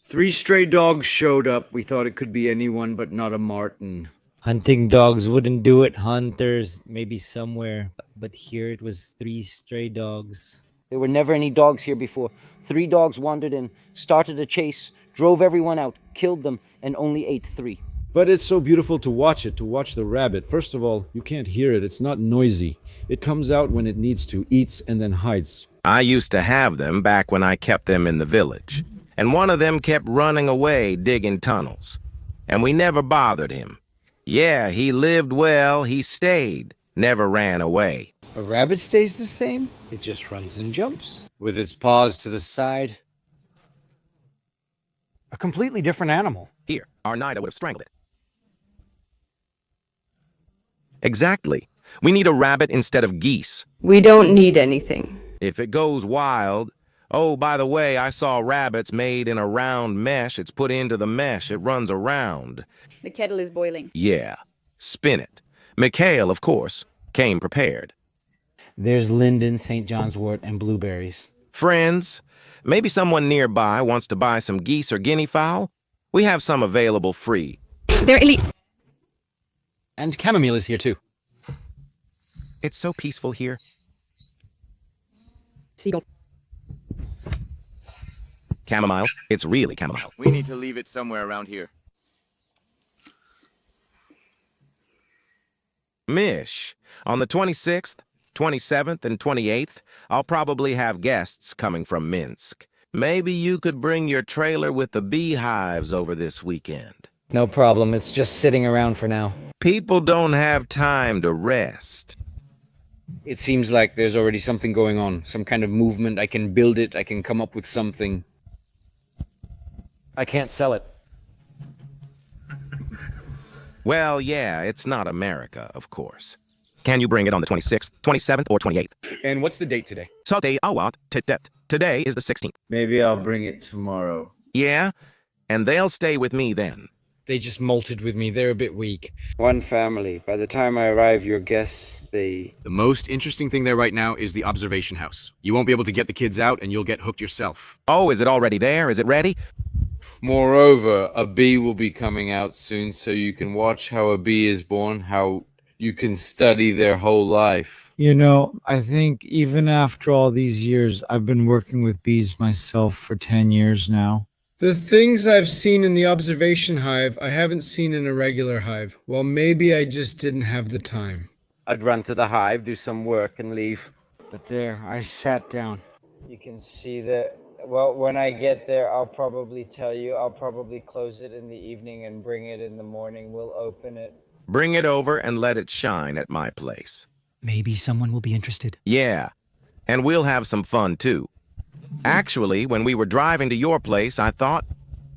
Speaker 5: 3 stray dogs showed up. We thought it could be anyone, but not a marten.
Speaker 2: Hunting dogs wouldn't do it. Hunters, maybe somewhere. But here it was 3 stray dogs.
Speaker 10: There were never any dogs here before. 3 dogs wandered in, started a chase, drove everyone out, killed them, and only ate 3.
Speaker 16: But it's so beautiful to watch the rabbit. First of all, you can't hear it. It's not noisy. It comes out when it needs to, eats, and then hides.
Speaker 1: I used to have them back when I kept them in the village. And one of them kept running away digging tunnels. And we never bothered him. Yeah, he lived well, he stayed, never ran away.
Speaker 2: A rabbit stays the same? It just runs and jumps.
Speaker 5: With its paws to the side.
Speaker 2: A completely different animal.
Speaker 1: Here, our Nida would have strangled it. Exactly. We need a rabbit instead of geese.
Speaker 4: We don't need anything.
Speaker 1: If it goes wild... Oh, by the way, I saw rabbits made in a round mesh. It's put into the mesh. It runs around.
Speaker 23: The kettle is boiling.
Speaker 1: Yeah. Spin it. Mikhail, of course, came prepared.
Speaker 2: There's linden, St. John's wort, and blueberries.
Speaker 1: Friends, maybe someone nearby wants to buy some geese or guinea fowl? We have some available free.
Speaker 21: They're elite.
Speaker 19: And chamomile is here too.
Speaker 1: It's so peaceful here.
Speaker 21: Seagull.
Speaker 1: Chamomile. It's really chamomile.
Speaker 24: We need to leave it somewhere around here.
Speaker 1: Mish, on the 26th, 27th, and 28th, I'll probably have guests coming from Minsk. Maybe you could bring your trailer with the beehives over this weekend.
Speaker 2: No problem. It's just sitting around for now.
Speaker 1: People don't have time to rest.
Speaker 5: It seems like there's already something going on, some kind of movement. I can build it, I can come up with something.
Speaker 6: I can't sell it.
Speaker 1: Well, yeah, it's not America, of course. Can you bring it on the 26th, 27th, or 28th?
Speaker 19: And what's the date today?
Speaker 1: Today, today is the 16th.
Speaker 16: Maybe I'll bring it tomorrow.
Speaker 1: Yeah? And they'll stay with me then.
Speaker 2: They just molted with me. They're a bit weak.
Speaker 18: One family. By the time I arrive, your guests, they...
Speaker 19: The most interesting thing there right now is the observation house. You won't be able to get the kids out, and you'll get hooked yourself.
Speaker 1: Oh, is it already there? Is it ready?
Speaker 20: Moreover, a bee will be coming out soon, so you can watch how a bee is born, how you can study their whole life.
Speaker 2: You know, I think even after all these years, I've been working with bees myself for 10 years now. The things I've seen in the observation hive, I haven't seen in a regular hive. Well, maybe I just didn't have the time.
Speaker 10: I'd run to the hive, do some work, and leave.
Speaker 2: But there, I sat down.
Speaker 14: You can see that. Well, when I get there, I'll probably tell you. I'll probably close it in the evening and bring it in the morning. We'll open it.
Speaker 1: Bring it over and let it shine at my place.
Speaker 7: Maybe someone will be interested.
Speaker 1: Yeah, and we'll have some fun too. Actually, when we were driving to your place, I thought,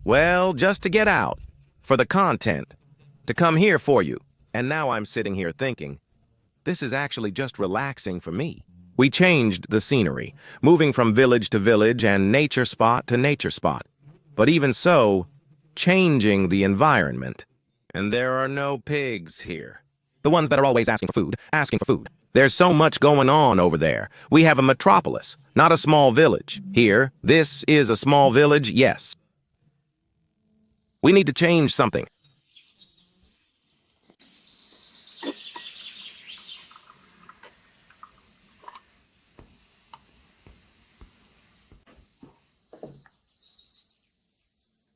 Speaker 1: well, just to get out, for the content, to come here for you. And now I'm sitting here thinking, this is actually just relaxing for me. We changed the scenery, moving from village to village and nature spot to nature spot. But even so, changing the environment. And there are no pigs here. The ones that are always asking for food, asking for food. There's so much going on over there. We have a metropolis, not a small village. Here, this is a small village, yes. We need to change something.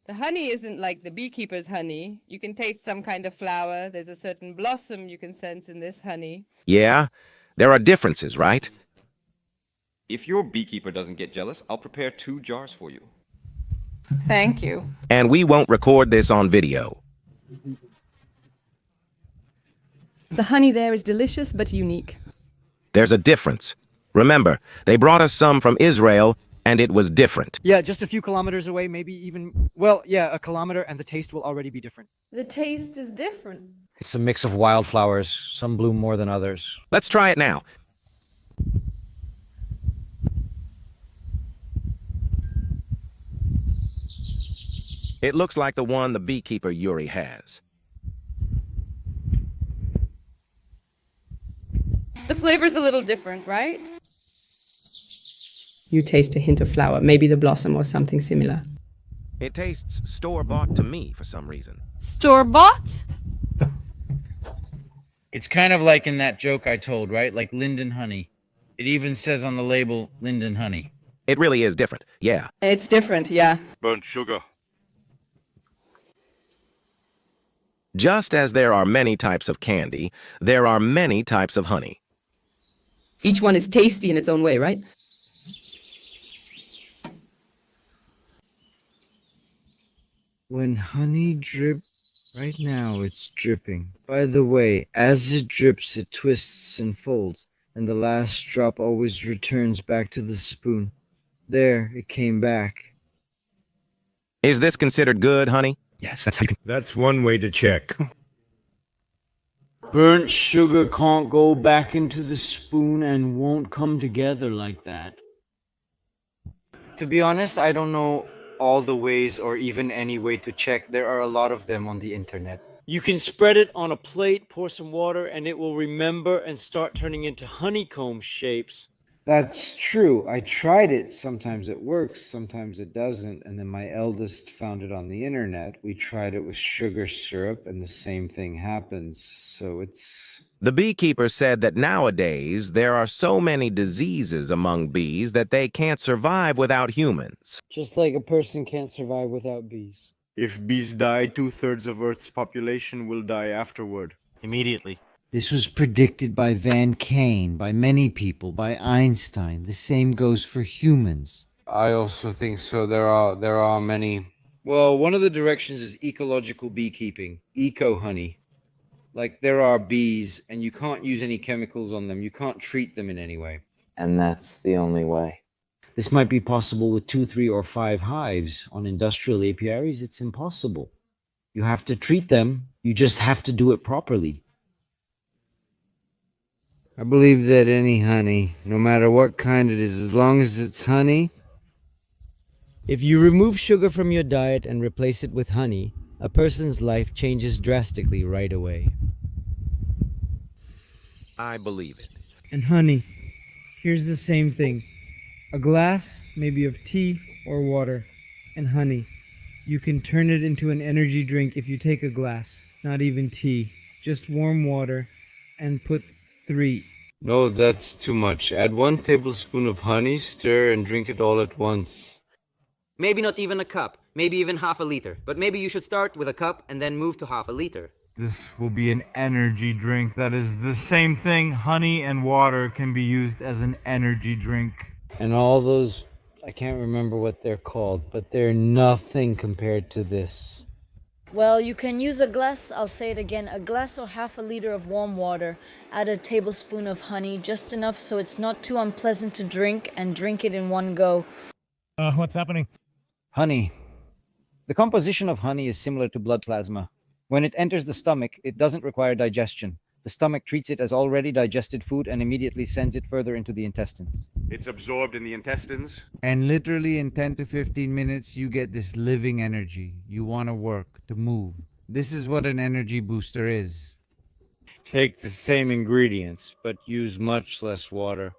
Speaker 4: The honey isn't like the beekeeper's honey. You can taste some kind of flower. There's a certain blossom you can sense in this honey.
Speaker 1: Yeah, there are differences, right?
Speaker 9: If your beekeeper doesn't get jealous, I'll prepare 2 jars for you.
Speaker 4: Thank you.
Speaker 1: And we won't record this on video.
Speaker 4: The honey there is delicious but unique.
Speaker 1: There's a difference. Remember, they brought us some from Israel, and it was different.
Speaker 7: Yeah, just a few kilometers away, maybe even, well, yeah, a kilometer, and the taste will already be different.
Speaker 13: The taste is different.
Speaker 6: It's a mix of wildflowers. Some bloom more than others.
Speaker 1: Let's try it now. It looks like the one the beekeeper Yuri has.
Speaker 4: The flavor's a little different, right?
Speaker 23: You taste a hint of flower, maybe the blossom or something similar.
Speaker 1: It tastes store-bought to me for some reason.
Speaker 13: Store-bought?
Speaker 5: It's kind of like in that joke I told, right? Like linden honey. It even says on the label, linden honey.
Speaker 1: It really is different, yeah.
Speaker 4: It's different, yeah.
Speaker 20: Burnt sugar.
Speaker 1: Just as there are many types of candy, there are many types of honey.
Speaker 23: Each one is tasty in its own way, right?
Speaker 2: When honey drips, right now it's dripping. By the way, as it drips, it twists and folds, and the last drop always returns back to the spoon. There, it came back.
Speaker 1: Is this considered good, honey?
Speaker 12: Yes, that's one way to check.
Speaker 2: Burnt sugar can't go back into the spoon and won't come together like that.
Speaker 8: To be honest, I don't know all the ways or even any way to check. There are a lot of them on the internet.
Speaker 2: You can spread it on a plate, pour some water, and it will remember and start turning into honeycomb shapes. That's true. I tried it. Sometimes it works, sometimes it doesn't. And then my eldest found it on the internet. We tried it with sugar syrup, and the same thing happens. So it's...
Speaker 1: The beekeeper said that nowadays there are so many diseases among bees that they can't survive without humans.
Speaker 2: just like a person can't survive without bees.
Speaker 16: If bees die, 2/3 of Earth's population will die afterward.
Speaker 9: Immediately.
Speaker 2: This was predicted by Van Kane, by many people, by Einstein. The same goes for humans.
Speaker 20: I also think so. There are many.
Speaker 5: Well, one of the directions is ecological beekeeping, eco honey.
Speaker 18: Like there are bees, and you can't use any chemicals on them. You can't treat them in any way.
Speaker 10: And that's the only way. This might be possible with 2, 3, or 5 hives. On industrial apiaries, it's impossible. You have to treat them. You just have to do it properly.
Speaker 2: I believe that any honey, no matter what kind it is, as long as it's honey.
Speaker 18: If you remove sugar from your diet and replace it with honey, a person's life changes drastically right away.
Speaker 1: I believe it.
Speaker 3: And honey, here's the same thing. A glass, maybe of tea or water, and honey. You can turn it into an energy drink if you take a glass, not even tea, just warm water, and put 3.
Speaker 20: No, that's too much. Add 1 tablespoon of honey, stir, and drink it all at once.
Speaker 7: Maybe not even a cup, maybe even half a liter. But maybe you should start with a cup and then move to half a liter.
Speaker 20: This will be an energy drink. That is the same thing. Honey and water can be used as an energy drink.
Speaker 2: And all those, I can't remember what they're called, but they're nothing compared to this.
Speaker 13: Well, you can use a glass, I'll say it again, a glass or half a liter of warm water, add a tablespoon of honey, just enough so it's not too unpleasant to drink, and drink it in one go.
Speaker 12: What's happening?
Speaker 18: Honey. The composition of honey is similar to blood plasma. When it enters the stomach, it doesn't require digestion. The stomach treats it as already digested food and immediately sends it further into the intestines.
Speaker 19: It's absorbed in the intestines.
Speaker 2: And literally in 10 to 15 minutes, you get this living energy. You want to work, to move. This is what an energy booster is.
Speaker 5: Take the same ingredients, but use much less water.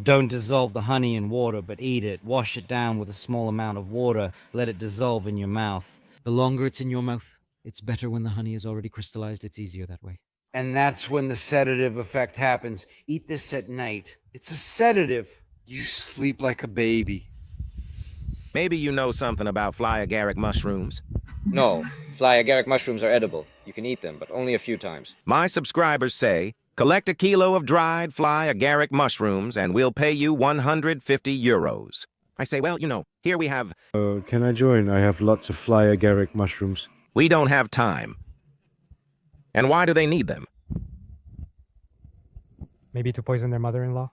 Speaker 18: Don't dissolve the honey in water, but eat it. Wash it down with a small amount of water. Let it dissolve in your mouth.
Speaker 2: The longer it's in your mouth, it's better when the honey is already crystallized. It's easier that way. And that's when the sedative effect happens. Eat this at night. It's a sedative. You sleep like a baby.
Speaker 1: Maybe you know something about fly agaric mushrooms.
Speaker 11: No, fly agaric mushrooms are edible. You can eat them, but only a few times.
Speaker 1: My subscribers say, collect a kilo of dried fly agaric mushrooms and we'll pay you 150 euros. I say, well, here we have...
Speaker 16: Can I join? I have lots of fly agaric mushrooms.
Speaker 1: We don't have time. And why do they need them?
Speaker 12: Maybe to poison their mother-in-law?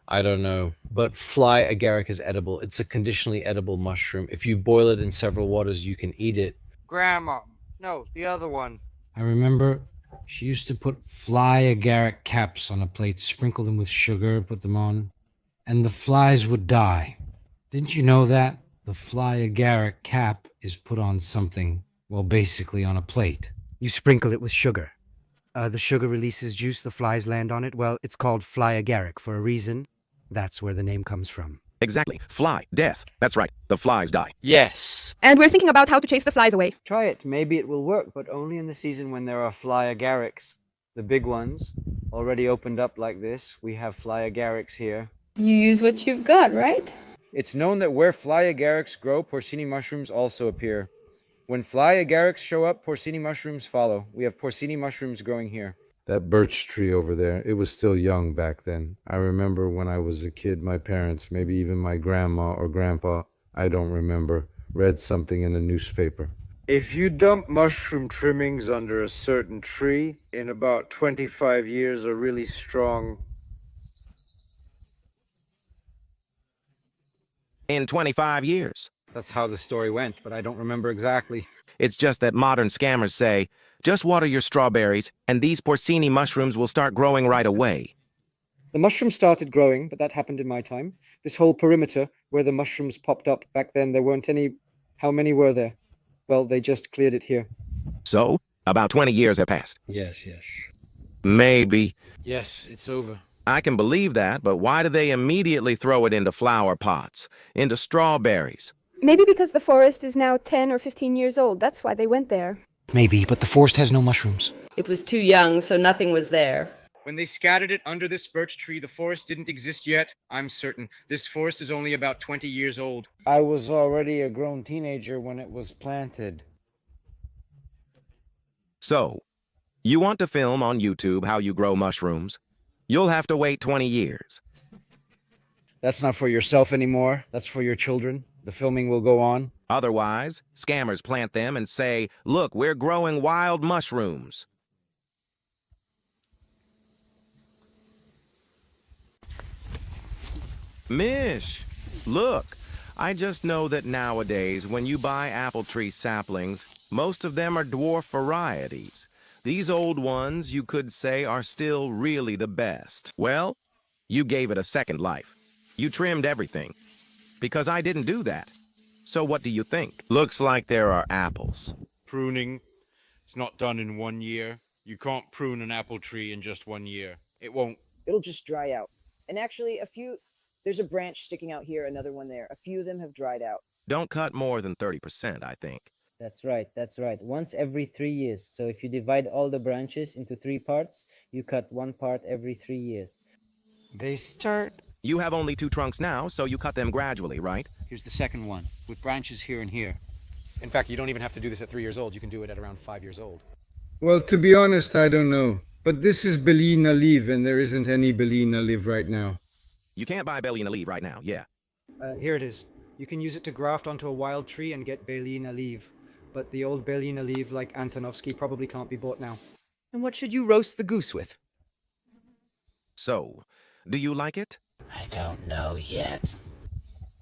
Speaker 6: I don't know, but fly agaric is edible. It's a conditionally edible mushroom. If you boil it in several waters, you can eat it.
Speaker 7: Grandma. No, the other one.
Speaker 2: I remember she used to put fly agaric caps on a plate, sprinkle them with sugar, put them on, and the flies would die. Didn't you know that? The fly agaric cap is put on something, well, basically on a plate.
Speaker 7: You sprinkle it with sugar. The sugar releases juice, the flies land on it. Well, it's called fly agaric for a reason. That's where the name comes from.
Speaker 1: Exactly. Fly. Death. That's right. The flies die.
Speaker 11: Yes.
Speaker 21: And we're thinking about how to chase the flies away.
Speaker 18: Try it. Maybe it will work, but only in the season when there are fly agarics. The big ones, already opened up like this. We have fly agarics here.
Speaker 4: You use what you've got, right?
Speaker 18: It's known that where fly agarics grow, porcini mushrooms also appear. When fly agarics show up, porcini mushrooms follow. We have porcini mushrooms growing here.
Speaker 20: That birch tree over there, it was still young back then. I remember when I was a kid, my parents, maybe even my grandma or grandpa, I don't remember, read something in a newspaper.
Speaker 5: If you dump mushroom trimmings under a certain tree, in about 25 years, a really strong...
Speaker 1: In 25 years.
Speaker 18: That's how the story went, but I don't remember exactly.
Speaker 1: It's just that modern scammers say, just water your strawberries, and these porcini mushrooms will start growing right away.
Speaker 7: The mushrooms started growing, but that happened in my time. This whole perimeter where the mushrooms popped up, back then there weren't any... How many were there? Well, they just cleared it here.
Speaker 1: So, about 20 years have passed.
Speaker 2: Yes.
Speaker 1: Maybe.
Speaker 2: Yes, it's over.
Speaker 1: I can believe that, but why do they immediately throw it into flower pots, into strawberries?
Speaker 21: Maybe because the forest is now 10 or 15 years old. That's why they went there.
Speaker 7: Maybe, but the forest has no mushrooms.
Speaker 4: It was too young, so nothing was there.
Speaker 19: When they scattered it under this birch tree, the forest didn't exist yet. I'm certain. This forest is only about 20 years old.
Speaker 2: I was already a grown teenager when it was planted.
Speaker 1: So, you want to film on YouTube how you grow mushrooms? You'll have to wait 20 years.
Speaker 18: That's not for yourself anymore. That's for your children.
Speaker 2: The filming will go on.
Speaker 1: Otherwise, scammers plant them and say, look, we're growing wild mushrooms. Mish, look, I just know that nowadays when you buy apple tree saplings, most of them are dwarf varieties. These old ones, you could say, are still really the best. Well, you gave it a second life. You trimmed everything. Because I didn't do that. So what do you think? Looks like there are apples.
Speaker 5: Pruning. It's not done in 1 year. You can't prune an apple tree in just 1 year. It won't.
Speaker 15: It'll just dry out. And actually, there's a branch sticking out here, another one there. A few of them have dried out.
Speaker 1: Don't cut more than 30%, I think.
Speaker 17: That's right, that's right. Once every 3 years. So if you divide all the branches into 3 parts, you cut 1 part every 3 years.
Speaker 2: They start...
Speaker 1: You have only 2 trunks now, so you cut them gradually, right?
Speaker 18: Here's the second one, with branches here and here.
Speaker 12: In fact, you don't even have to do this at 3 years old. You can do it at around 5 years old.
Speaker 2: Well, to be honest, I don't know. But this is Bellina leaf, and there isn't any Bellina leaf right now.
Speaker 1: You can't buy Bellina leaf right now, yeah.
Speaker 18: Here it is. You can use it to graft onto a wild tree and get Bellina leaf. But the old Bellina leaf, like Antonovsky, probably can't be bought now.
Speaker 19: And what should you roast the goose with?
Speaker 1: So, do you like it?
Speaker 17: I don't know yet.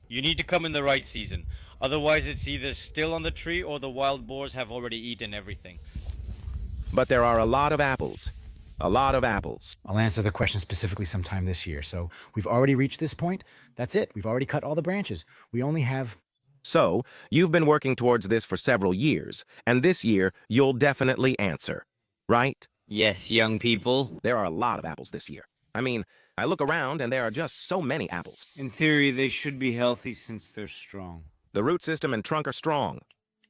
Speaker 5: You need to come in the right season. Otherwise, it's either still on the tree or the wild boars have already eaten everything.
Speaker 1: But there are a lot of apples. A lot of apples.
Speaker 19: I'll answer the question specifically sometime this year. So we've already reached this point. That's it. We've already cut all the branches. We only have...
Speaker 1: So, you've been working towards this for several years, and this year you'll definitely answer, right?
Speaker 11: Yes, young people.
Speaker 1: There are a lot of apples this year. I mean, I look around and there are just so many apples.
Speaker 18: In theory, they should be healthy since they're strong.
Speaker 1: The root system and trunk are strong.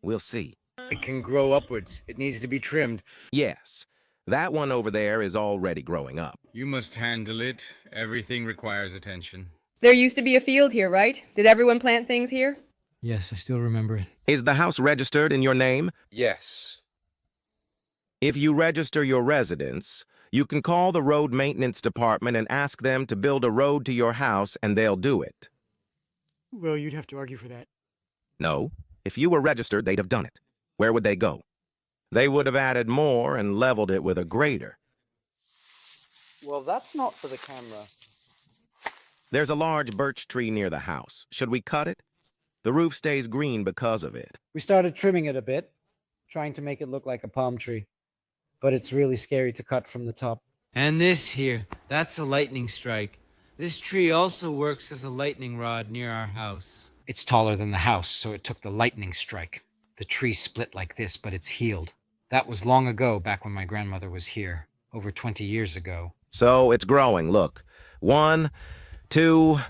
Speaker 1: We'll see.
Speaker 18: It can grow upwards. It needs to be trimmed.
Speaker 1: Yes. That one over there is already growing up.
Speaker 2: You must handle it. Everything requires attention.
Speaker 4: There used to be a field here, right? Did everyone plant things here?
Speaker 2: Yes, I still remember it.
Speaker 1: Is the house registered in your name?
Speaker 20: Yes.
Speaker 1: If you register your residence, you can call the road maintenance department and ask them to build a road to your house, and they'll do it.
Speaker 18: Well, you'd have to argue for that.
Speaker 1: No. If you were registered, they'd have done it. Where would they go? They would have added more and leveled it with a grader.
Speaker 15: Well, that's not for the camera.
Speaker 1: There's a large birch tree near the house. Should we cut it? The roof stays green because of it.
Speaker 2: We started trimming it a bit, trying to make it look like a palm tree. But it's really scary to cut from the top.
Speaker 3: And this here, that's a lightning strike. This tree also works as a lightning rod near our house.
Speaker 19: It's taller than the house, so it took the lightning strike. The tree split like this, but it's healed. That was long ago, back when my grandmother was here. Over 20 years ago.
Speaker 1: So it's growing, look. 1, 2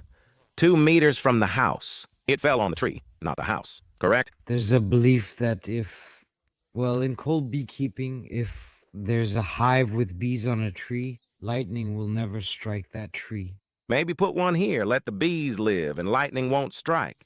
Speaker 1: meters from the house. It fell on the tree, not the house, correct?
Speaker 2: There's a belief that in cold beekeeping, if there's a hive with bees on a tree, lightning will never strike that tree.
Speaker 1: Maybe put one here, let the bees live, and lightning won't strike.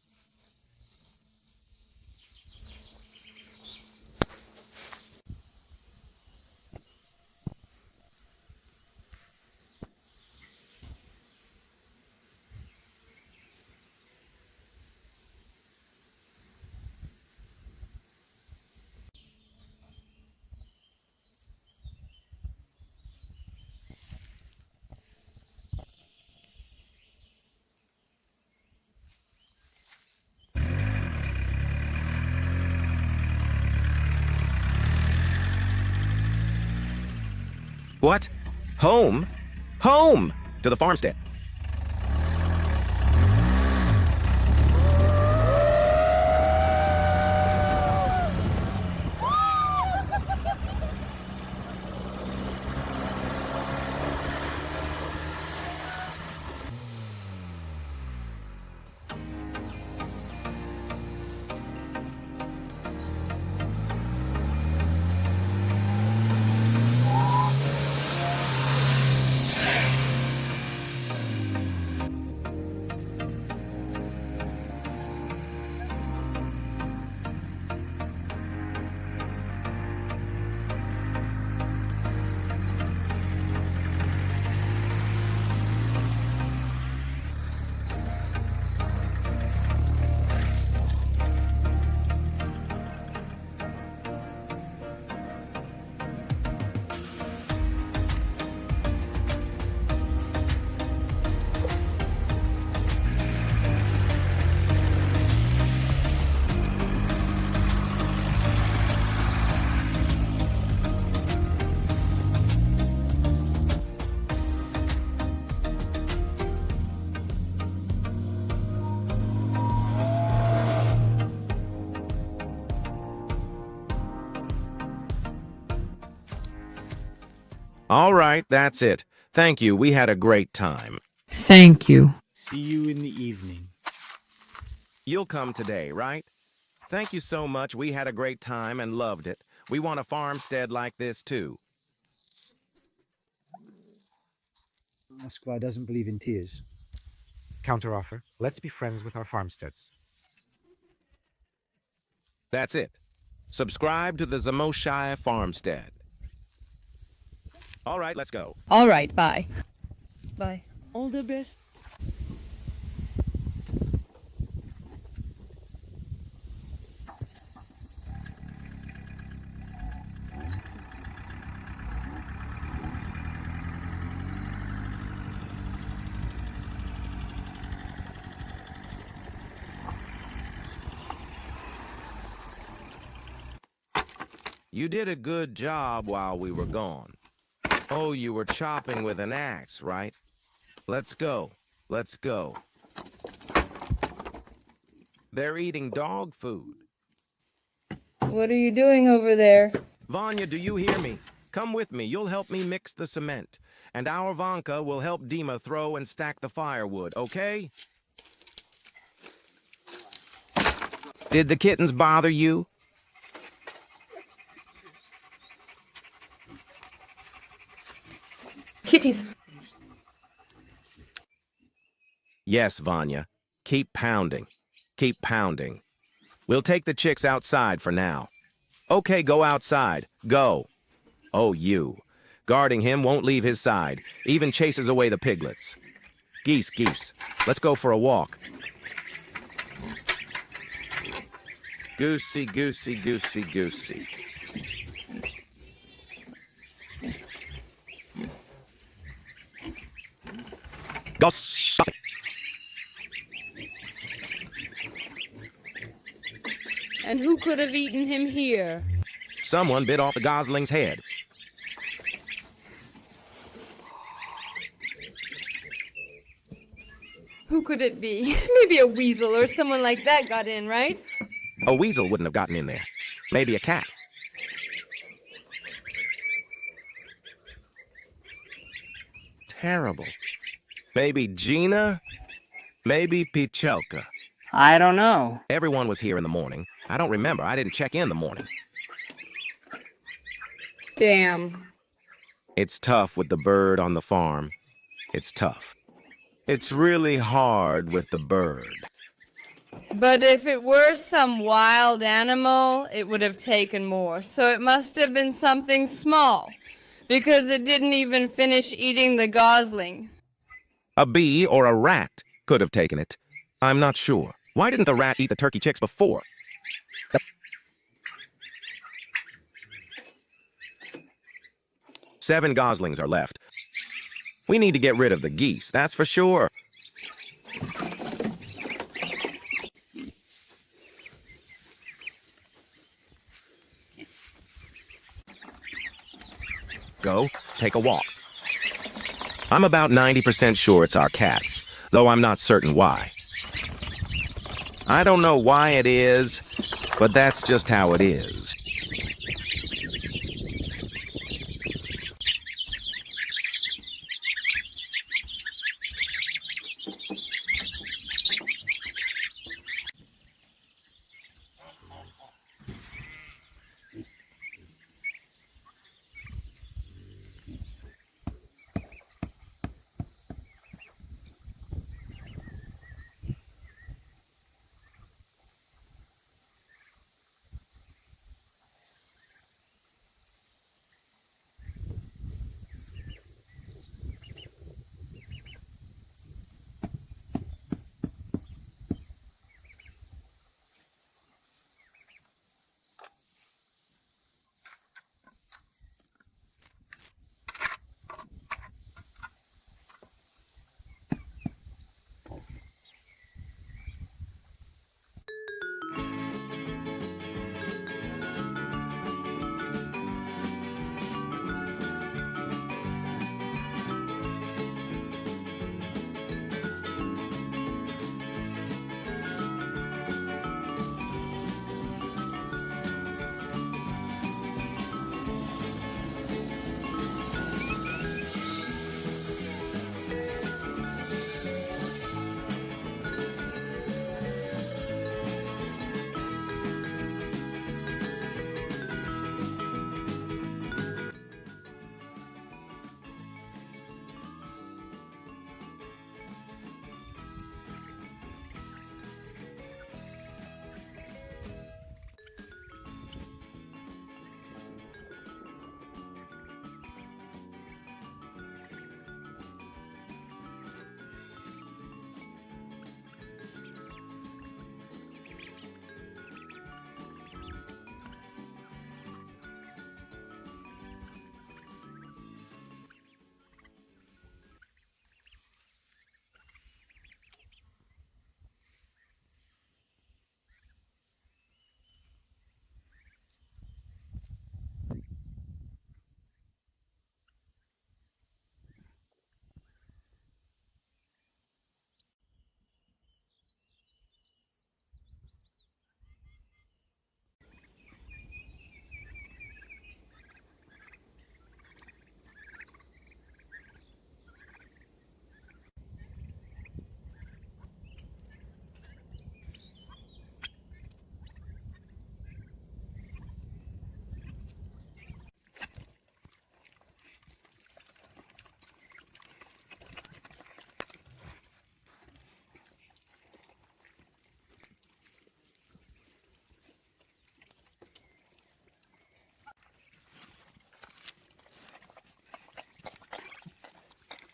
Speaker 1: What? Home? Home! To the farmstead. All right, that's it. Thank you. We had a great time.
Speaker 3: Thank you.
Speaker 2: See you in the evening.
Speaker 1: You'll come today, right? Thank you so much. We had a great time and loved it. We want a farmstead like this, too.
Speaker 2: Moskva doesn't believe in tears.
Speaker 19: Counteroffer. Let's be friends with our farmsteads.
Speaker 1: That's it. Subscribe to the Zamoshire Farmstead. All right, let's go.
Speaker 4: All right, bye. Bye.
Speaker 18: All the best.
Speaker 1: You did a good job while we were gone. Oh, you were chopping with an axe, right? Let's go. Let's go. They're eating dog food.
Speaker 4: What are you doing over there?
Speaker 1: Vanya, do you hear me? Come with me. You'll help me mix the cement. And our Vanka will help Dima throw and stack the firewood, okay? Did the kittens bother you?
Speaker 4: Kitties.
Speaker 1: Yes, Vanya. Keep pounding. Keep pounding. We'll take the chicks outside for now. Okay, go outside. Go. Oh, you. Guarding him won't leave his side. Even chases away the piglets. Geese, geese. Let's go for a walk. Goosey, goosey, goosey, goosey. Goss.
Speaker 4: And who could have eaten him here?
Speaker 1: Someone bit off the gosling's head.
Speaker 4: Who could it be? Maybe a weasel or someone like that got in, right?
Speaker 1: A weasel wouldn't have gotten in there. Maybe a cat. Terrible. Maybe Gina? Maybe Pichelka.
Speaker 3: I don't know.
Speaker 1: Everyone was here in the morning. I don't remember. I didn't check in the morning.
Speaker 4: Damn.
Speaker 1: It's tough with the bird on the farm. It's tough. It's really hard with the bird.
Speaker 4: But if it were some wild animal, it would have taken more. So it must have been something small, because it didn't even finish eating the gosling.
Speaker 1: A bee or a rat could have taken it. I'm not sure. Why didn't the rat eat the turkey chicks before? Seven goslings are left. We need to get rid of the geese, that's for sure. Go, take a walk. I'm about 90% sure it's our cats, though I'm not certain why. I don't know why it is, but that's just how it is.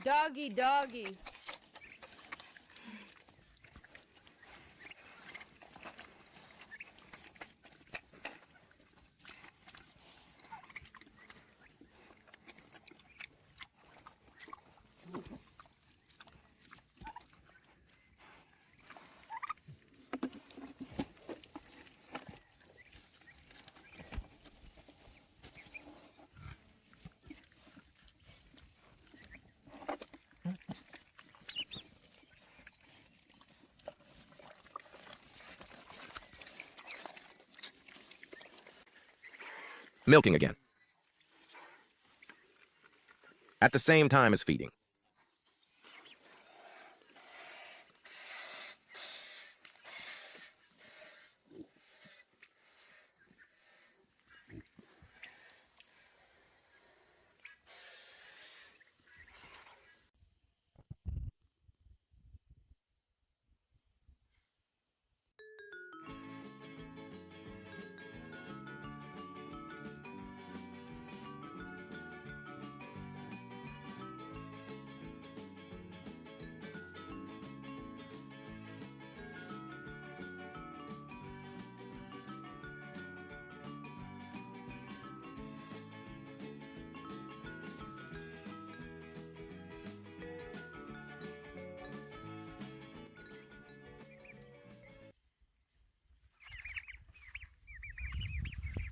Speaker 4: Doggy, doggy.
Speaker 1: Milking again. At the same time as feeding.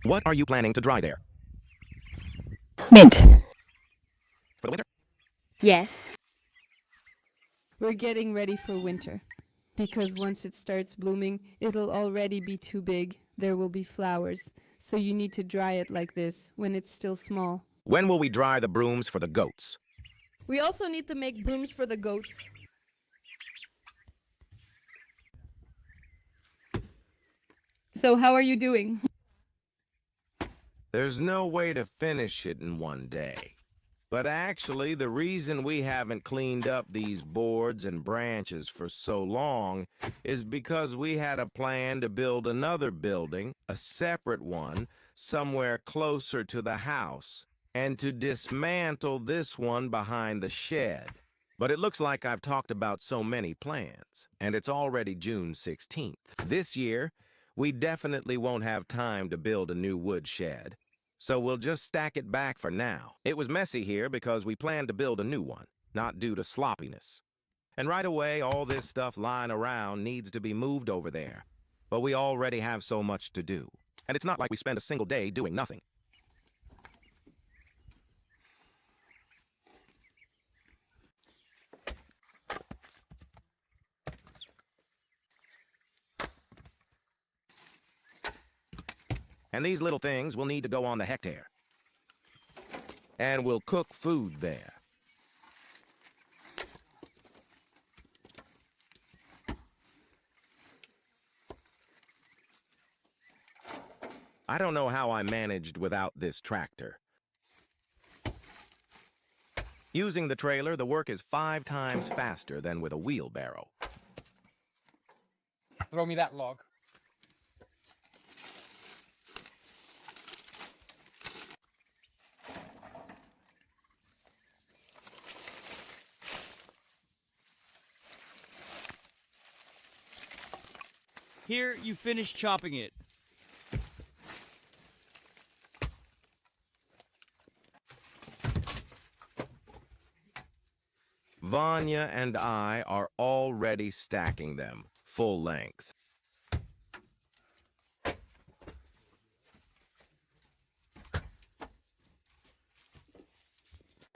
Speaker 1: What are you planning to dry there?
Speaker 21: Mint.
Speaker 1: For the winter?
Speaker 21: Yes.
Speaker 14: We're getting ready for winter. Because once it starts blooming, it'll already be too big. There will be flowers. So you need to dry it like this, when it's still small.
Speaker 1: When will we dry the brooms for the goats?
Speaker 14: We also need to make brooms for the goats.
Speaker 4: So how are you doing?
Speaker 1: There's no way to finish it in one day. But actually, the reason we haven't cleaned up these boards and branches for so long is because we had a plan to build another building, a separate one, somewhere closer to the house, and to dismantle this one behind the shed. But it looks like I've talked about so many plans, and it's already June 16th. This year, we definitely won't have time to build a new wood shed. So we'll just stack it back for now. It was messy here because we planned to build a new one, not due to sloppiness. And right away, all this stuff lying around needs to be moved over there. But we already have so much to do. And it's not like we spend a single day doing nothing. And these little things will need to go on the hectare. And we'll cook food there. I don't know how I managed without this tractor. Using the trailer, the work is 5 times faster than with a wheelbarrow.
Speaker 2: Throw me that log.
Speaker 18: Here, you finish chopping it.
Speaker 1: Vanya and I are already stacking them, full length.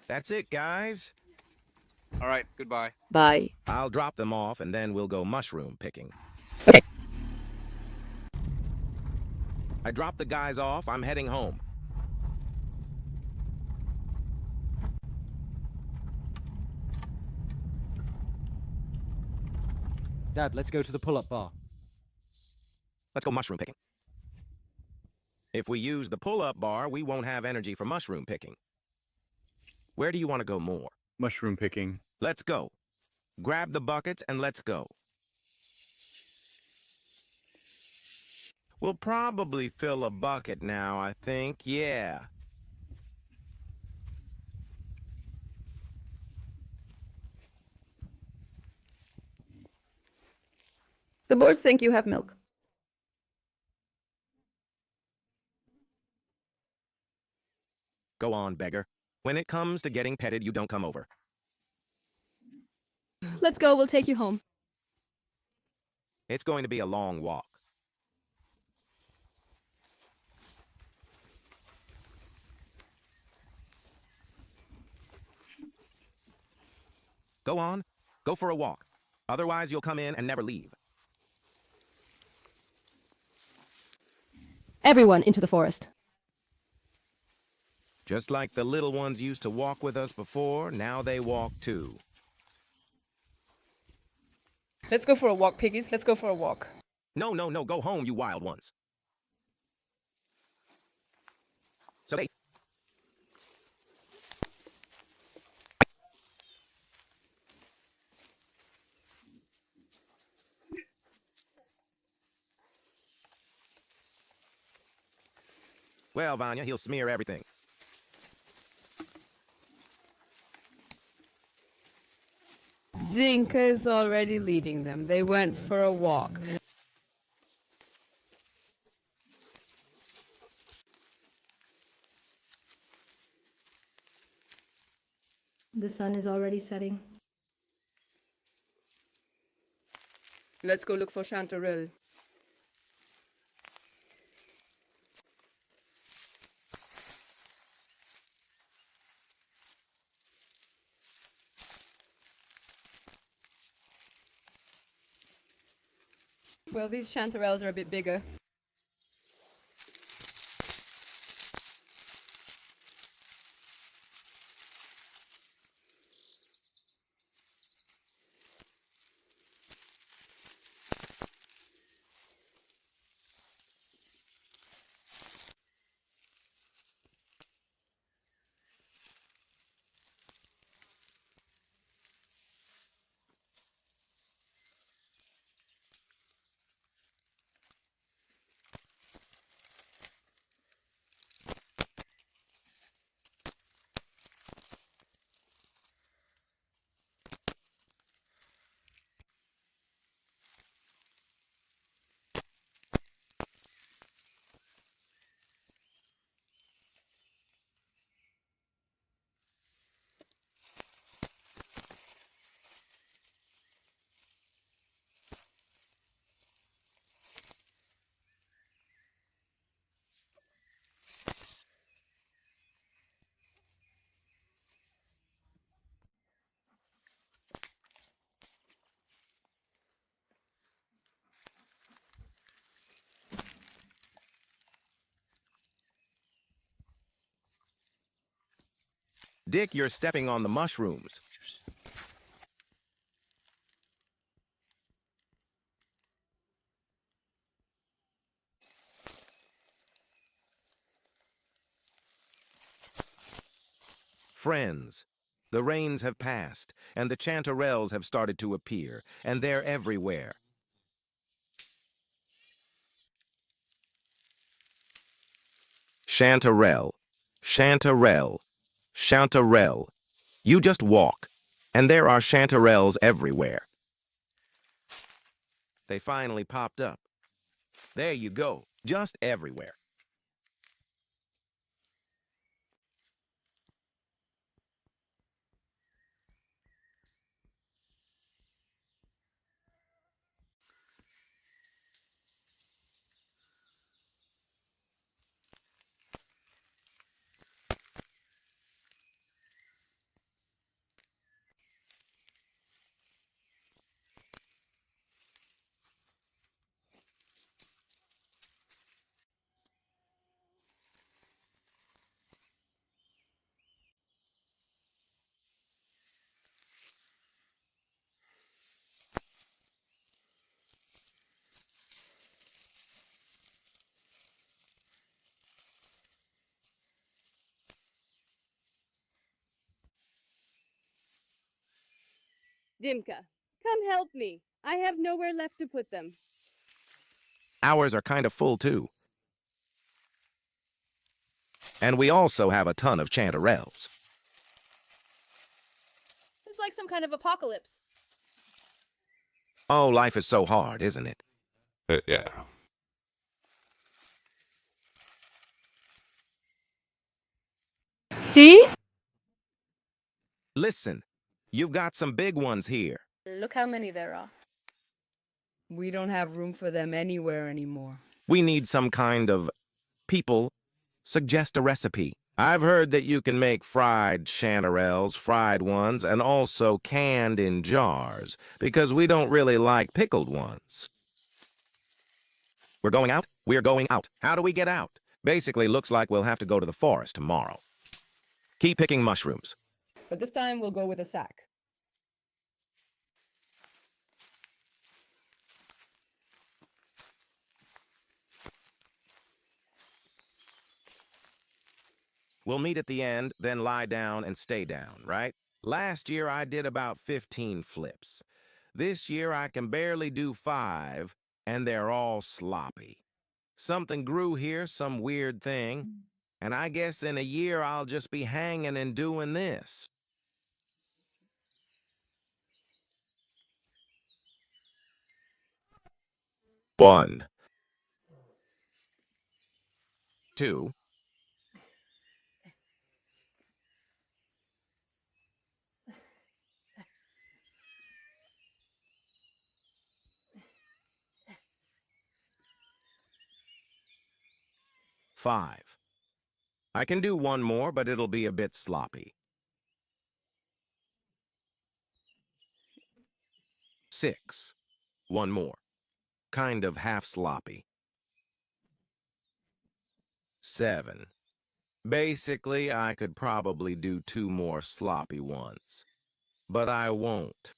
Speaker 1: That's it, guys.
Speaker 22: All right, goodbye.
Speaker 21: Bye.
Speaker 1: I'll drop them off and then we'll go mushroom picking.
Speaker 21: Okay.
Speaker 1: I dropped the guys off. I'm heading home.
Speaker 2: Dad, let's go to the pull-up bar.
Speaker 1: Let's go mushroom picking. If we use the pull-up bar, we won't have energy for mushroom picking. Where do you want to go more?
Speaker 22: Mushroom picking.
Speaker 1: Let's go. Grab the buckets and let's go. We'll probably fill a bucket now, I think. Yeah.
Speaker 8: The boars think you have milk.
Speaker 1: Go on, beggar. When it comes to getting petted, you don't come over.
Speaker 14: Let's go, we'll take you home.
Speaker 1: It's going to be a long walk. Go on. Go for a walk. Otherwise, you'll come in and never leave.
Speaker 8: Everyone into the forest.
Speaker 1: Just like the little ones used to walk with us before, now they walk too.
Speaker 4: Let's go for a walk, piggies. Let's go for a walk.
Speaker 1: No, no, no. Go home, you wild ones. So they... Well, Vanya, he'll smear everything.
Speaker 4: Zinka is already leading them. They went for a walk.
Speaker 9: The sun is already setting.
Speaker 4: Let's go look for Chanterelle. Well, these Chanterelles are a bit bigger.
Speaker 1: Dick, you're stepping on the mushrooms. Friends, the rains have passed, and the Chanterelles have started to appear, and they're everywhere. Chanterelle, Chanterelle, Chanterelle. You just walk, and there are Chanterelles everywhere. They finally popped up. There you go, just everywhere.
Speaker 8: Dimka, come help me. I have nowhere left to put them.
Speaker 1: Ours are kind of full, too. And we also have a ton of Chanterelles.
Speaker 8: It's like some kind of apocalypse.
Speaker 1: Oh, life is so hard, isn't it?
Speaker 20: Yeah.
Speaker 4: See?
Speaker 1: Listen, you've got some big ones here.
Speaker 14: Look how many there are. We don't have room for them anywhere anymore.
Speaker 1: We need some kind of people. Suggest a recipe. I've heard that you can make fried chanterelles, fried ones, and also canned in jars, because we don't really like pickled ones. We're going out? We're going out. How do we get out? Basically, looks like we'll have to go to the forest tomorrow. Keep picking mushrooms.
Speaker 14: But this time we'll go with a sack.
Speaker 1: We'll meet at the end, then lie down and stay down, right? Last year I did about 15 flips. This year I can barely do 5, and they're all sloppy. Something grew here, some weird thing, and I guess in a year I'll just be hanging and doing this. One. 2. 5. I can do one more, but it'll be a bit sloppy. 6. One more. Kind of half sloppy. 7. Basically, I could probably do 2 more sloppy ones. But I won't.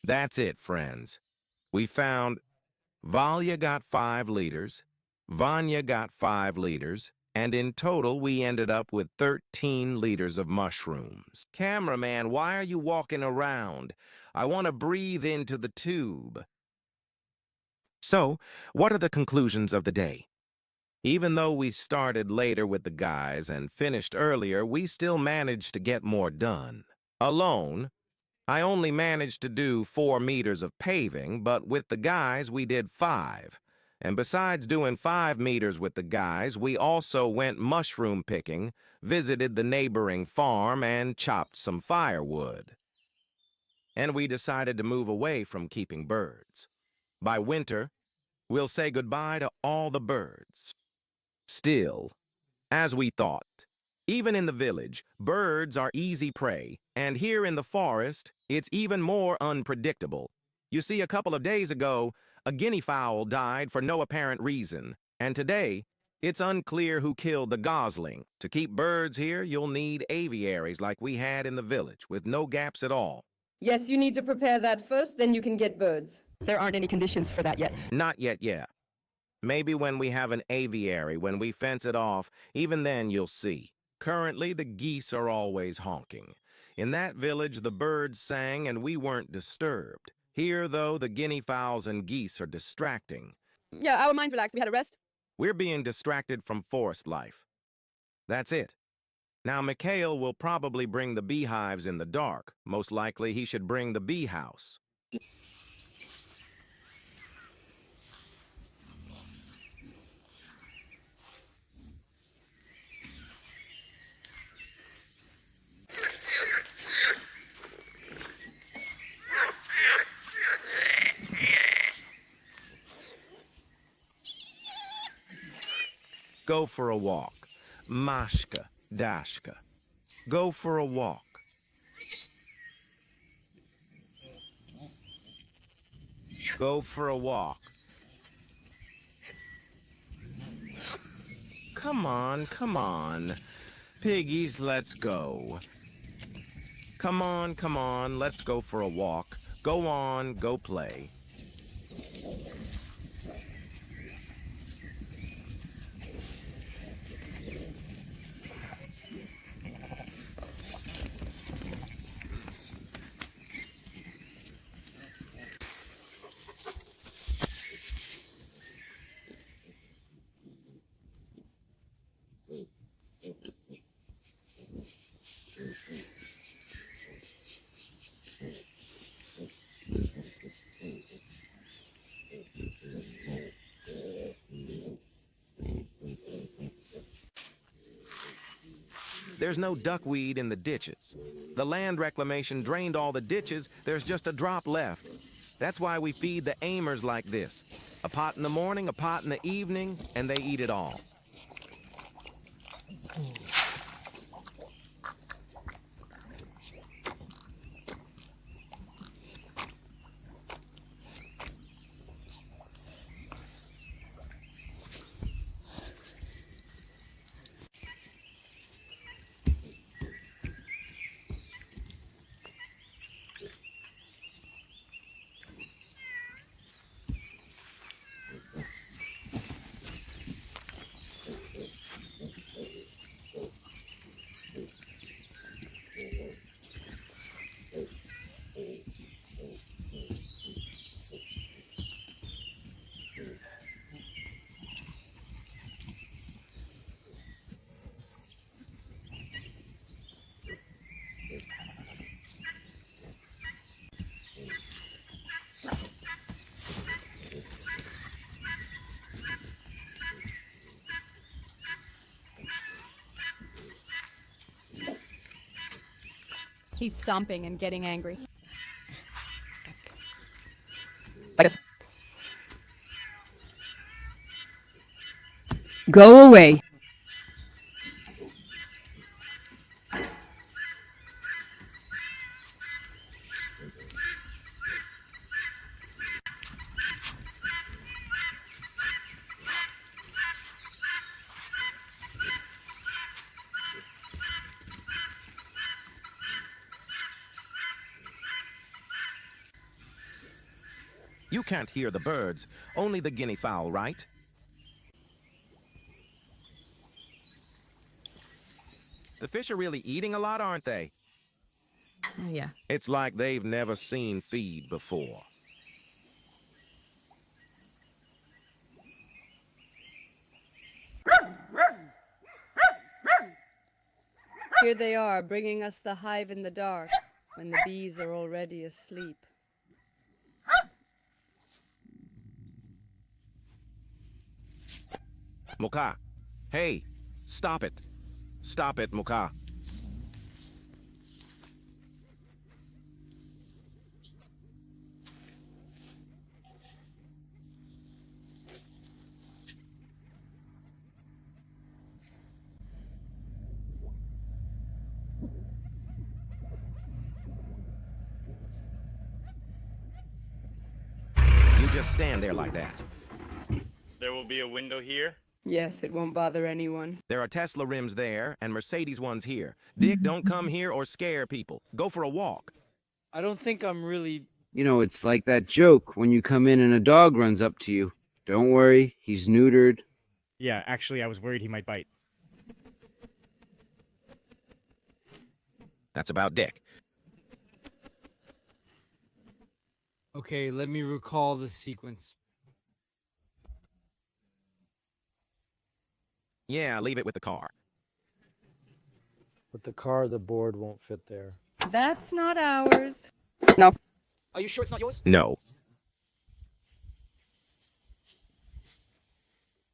Speaker 1: That's it, friends. We found Valya got 5 liters, Vanya got 5 liters, and in total we ended up with 13 liters of mushrooms. Cameraman, why are you walking around? I want to breathe into the tube. So, what are the conclusions of the day? Even though we started later with the guys and finished earlier, we still managed to get more done. Alone, I only managed to do 4 meters of paving, but with the guys we did 5. And besides doing 5 meters with the guys, we also went mushroom picking, visited the neighboring farm, and chopped some firewood. And we decided to move away from keeping birds. By winter, we'll say goodbye to all the birds. Still, as we thought, even in the village, birds are easy prey, and here in the forest, it's even more unpredictable. You see, a couple of days ago, a guinea fowl died for no apparent reason, and today, it's unclear who killed the gosling. To keep birds here, you'll need aviaries like we had in the village, with no gaps at all.
Speaker 14: Yes, you need to prepare that first, then you can get birds. There aren't any conditions for that yet.
Speaker 1: Not yet, yeah. Maybe when we have an aviary, when we fence it off, even then you'll see. Currently, the geese are always honking. In that village, the birds sang and we weren't disturbed. Here, though, the guinea fowls and geese are distracting.
Speaker 8: Yeah, our minds relaxed. We had a rest.
Speaker 1: We're being distracted from forest life. That's it. Now, Mikhail will probably bring the beehives in the dark. Most likely, he should bring the bee house. Go for a walk. Mashka, Dashka. Go for a walk. Go for a walk. Come on, come on. Piggies, let's go. Come on, let's go for a walk. Go on, go play. There's no duckweed in the ditches. The land reclamation drained all the ditches, there's just a drop left. That's why we feed the Amers like this. A pot in the morning, a pot in the evening, and they eat it all.
Speaker 10: He's stomping and getting angry.
Speaker 8: Go away.
Speaker 1: You can't hear the birds, only the guinea fowl, right? The fish are really eating a lot, aren't they?
Speaker 10: Oh, yeah.
Speaker 1: It's like they've never seen feed before.
Speaker 8: Here they are, bringing us the hive in the dark, when the bees are already asleep.
Speaker 1: Muka, hey, stop it. Stop it, Muka. You just stand there like that.
Speaker 22: There will be a window here.
Speaker 8: Yes, it won't bother anyone.
Speaker 1: There are Tesla rims there and Mercedes ones here. Dick, don't come here or scare people. Go for a walk.
Speaker 3: I don't think I'm really...
Speaker 18: You know, it's like that joke when you come in and a dog runs up to you. Don't worry, he's neutered.
Speaker 12: Yeah, actually, I was worried he might bite.
Speaker 1: That's about Dick.
Speaker 2: Okay, let me recall the sequence.
Speaker 1: Yeah, leave it with the car.
Speaker 6: With the car, the board won't fit there.
Speaker 8: That's not ours.
Speaker 15: No. Are you sure it's not yours?
Speaker 1: No.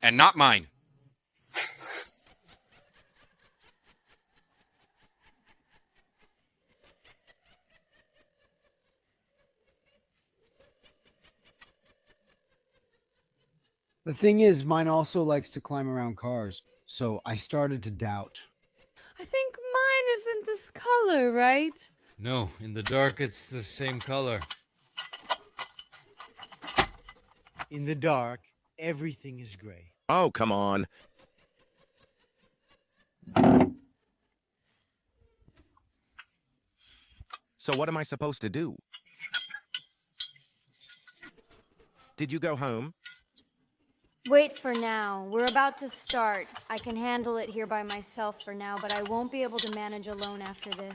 Speaker 19: And not mine.
Speaker 2: The thing is, mine also likes to climb around cars, so I started to doubt.
Speaker 8: I think mine isn't this color, right?
Speaker 5: No, in the dark it's the same color.
Speaker 2: In the dark, everything is gray.
Speaker 1: Oh, come on. So what am I supposed to do? Did you go home?
Speaker 13: Wait for now. We're about to start. I can handle it here by myself for now, but I won't be able to manage alone after this.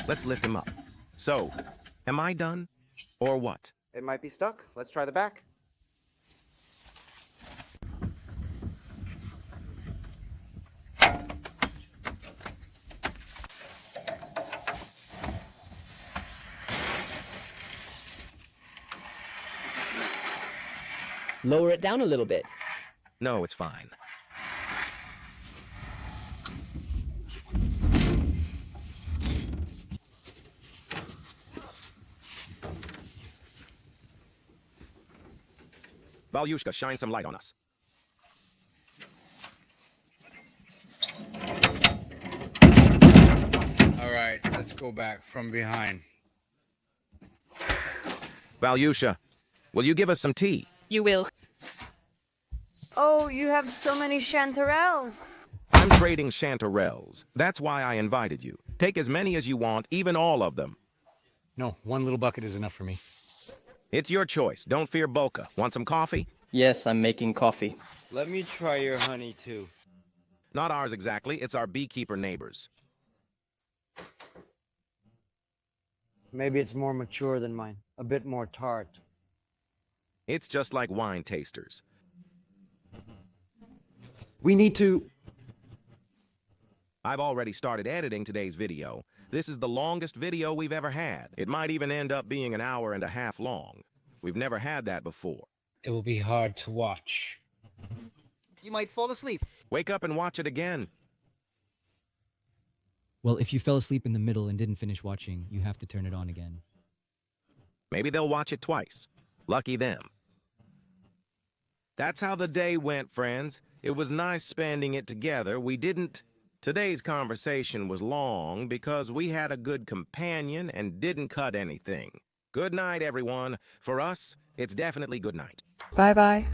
Speaker 1: Let's lift him up. So, am I done? Or what?
Speaker 11: It might be stuck. Let's try the back.
Speaker 7: Lower it down a little bit.
Speaker 1: No, it's fine. Valyushka, shine some light on us.
Speaker 2: All right, let's go back from behind.
Speaker 1: Valyusha, will you give us some tea?
Speaker 10: You will.
Speaker 13: Oh, you have so many chanterelles.
Speaker 1: I'm trading Chanterelles. That's why I invited you. Take as many as you want, even all of them.
Speaker 12: No, one little bucket is enough for me.
Speaker 1: It's your choice. Don't fear Bolka. Want some coffee?
Speaker 7: Yes, I'm making coffee.
Speaker 11: Let me try your honey too.
Speaker 1: Not ours exactly. It's our beekeeper neighbors.
Speaker 2: Maybe it's more mature than mine. A bit more tart.
Speaker 1: It's just like wine tasters.
Speaker 12: We need to...
Speaker 1: I've already started editing today's video. This is the longest video we've ever had. It might even end up being an hour and a half long. We've never had that before.
Speaker 5: It will be hard to watch.
Speaker 16: You might fall asleep.
Speaker 1: Wake up and watch it again.
Speaker 23: Well, if you fell asleep in the middle and didn't finish watching, you have to turn it on again.
Speaker 1: Maybe they'll watch it twice. Lucky them. That's how the day went, friends. It was nice spending it together. Today's conversation was long because we had a good companion and didn't cut anything. Good night, everyone. For us, it's definitely good night.
Speaker 4: Bye-bye.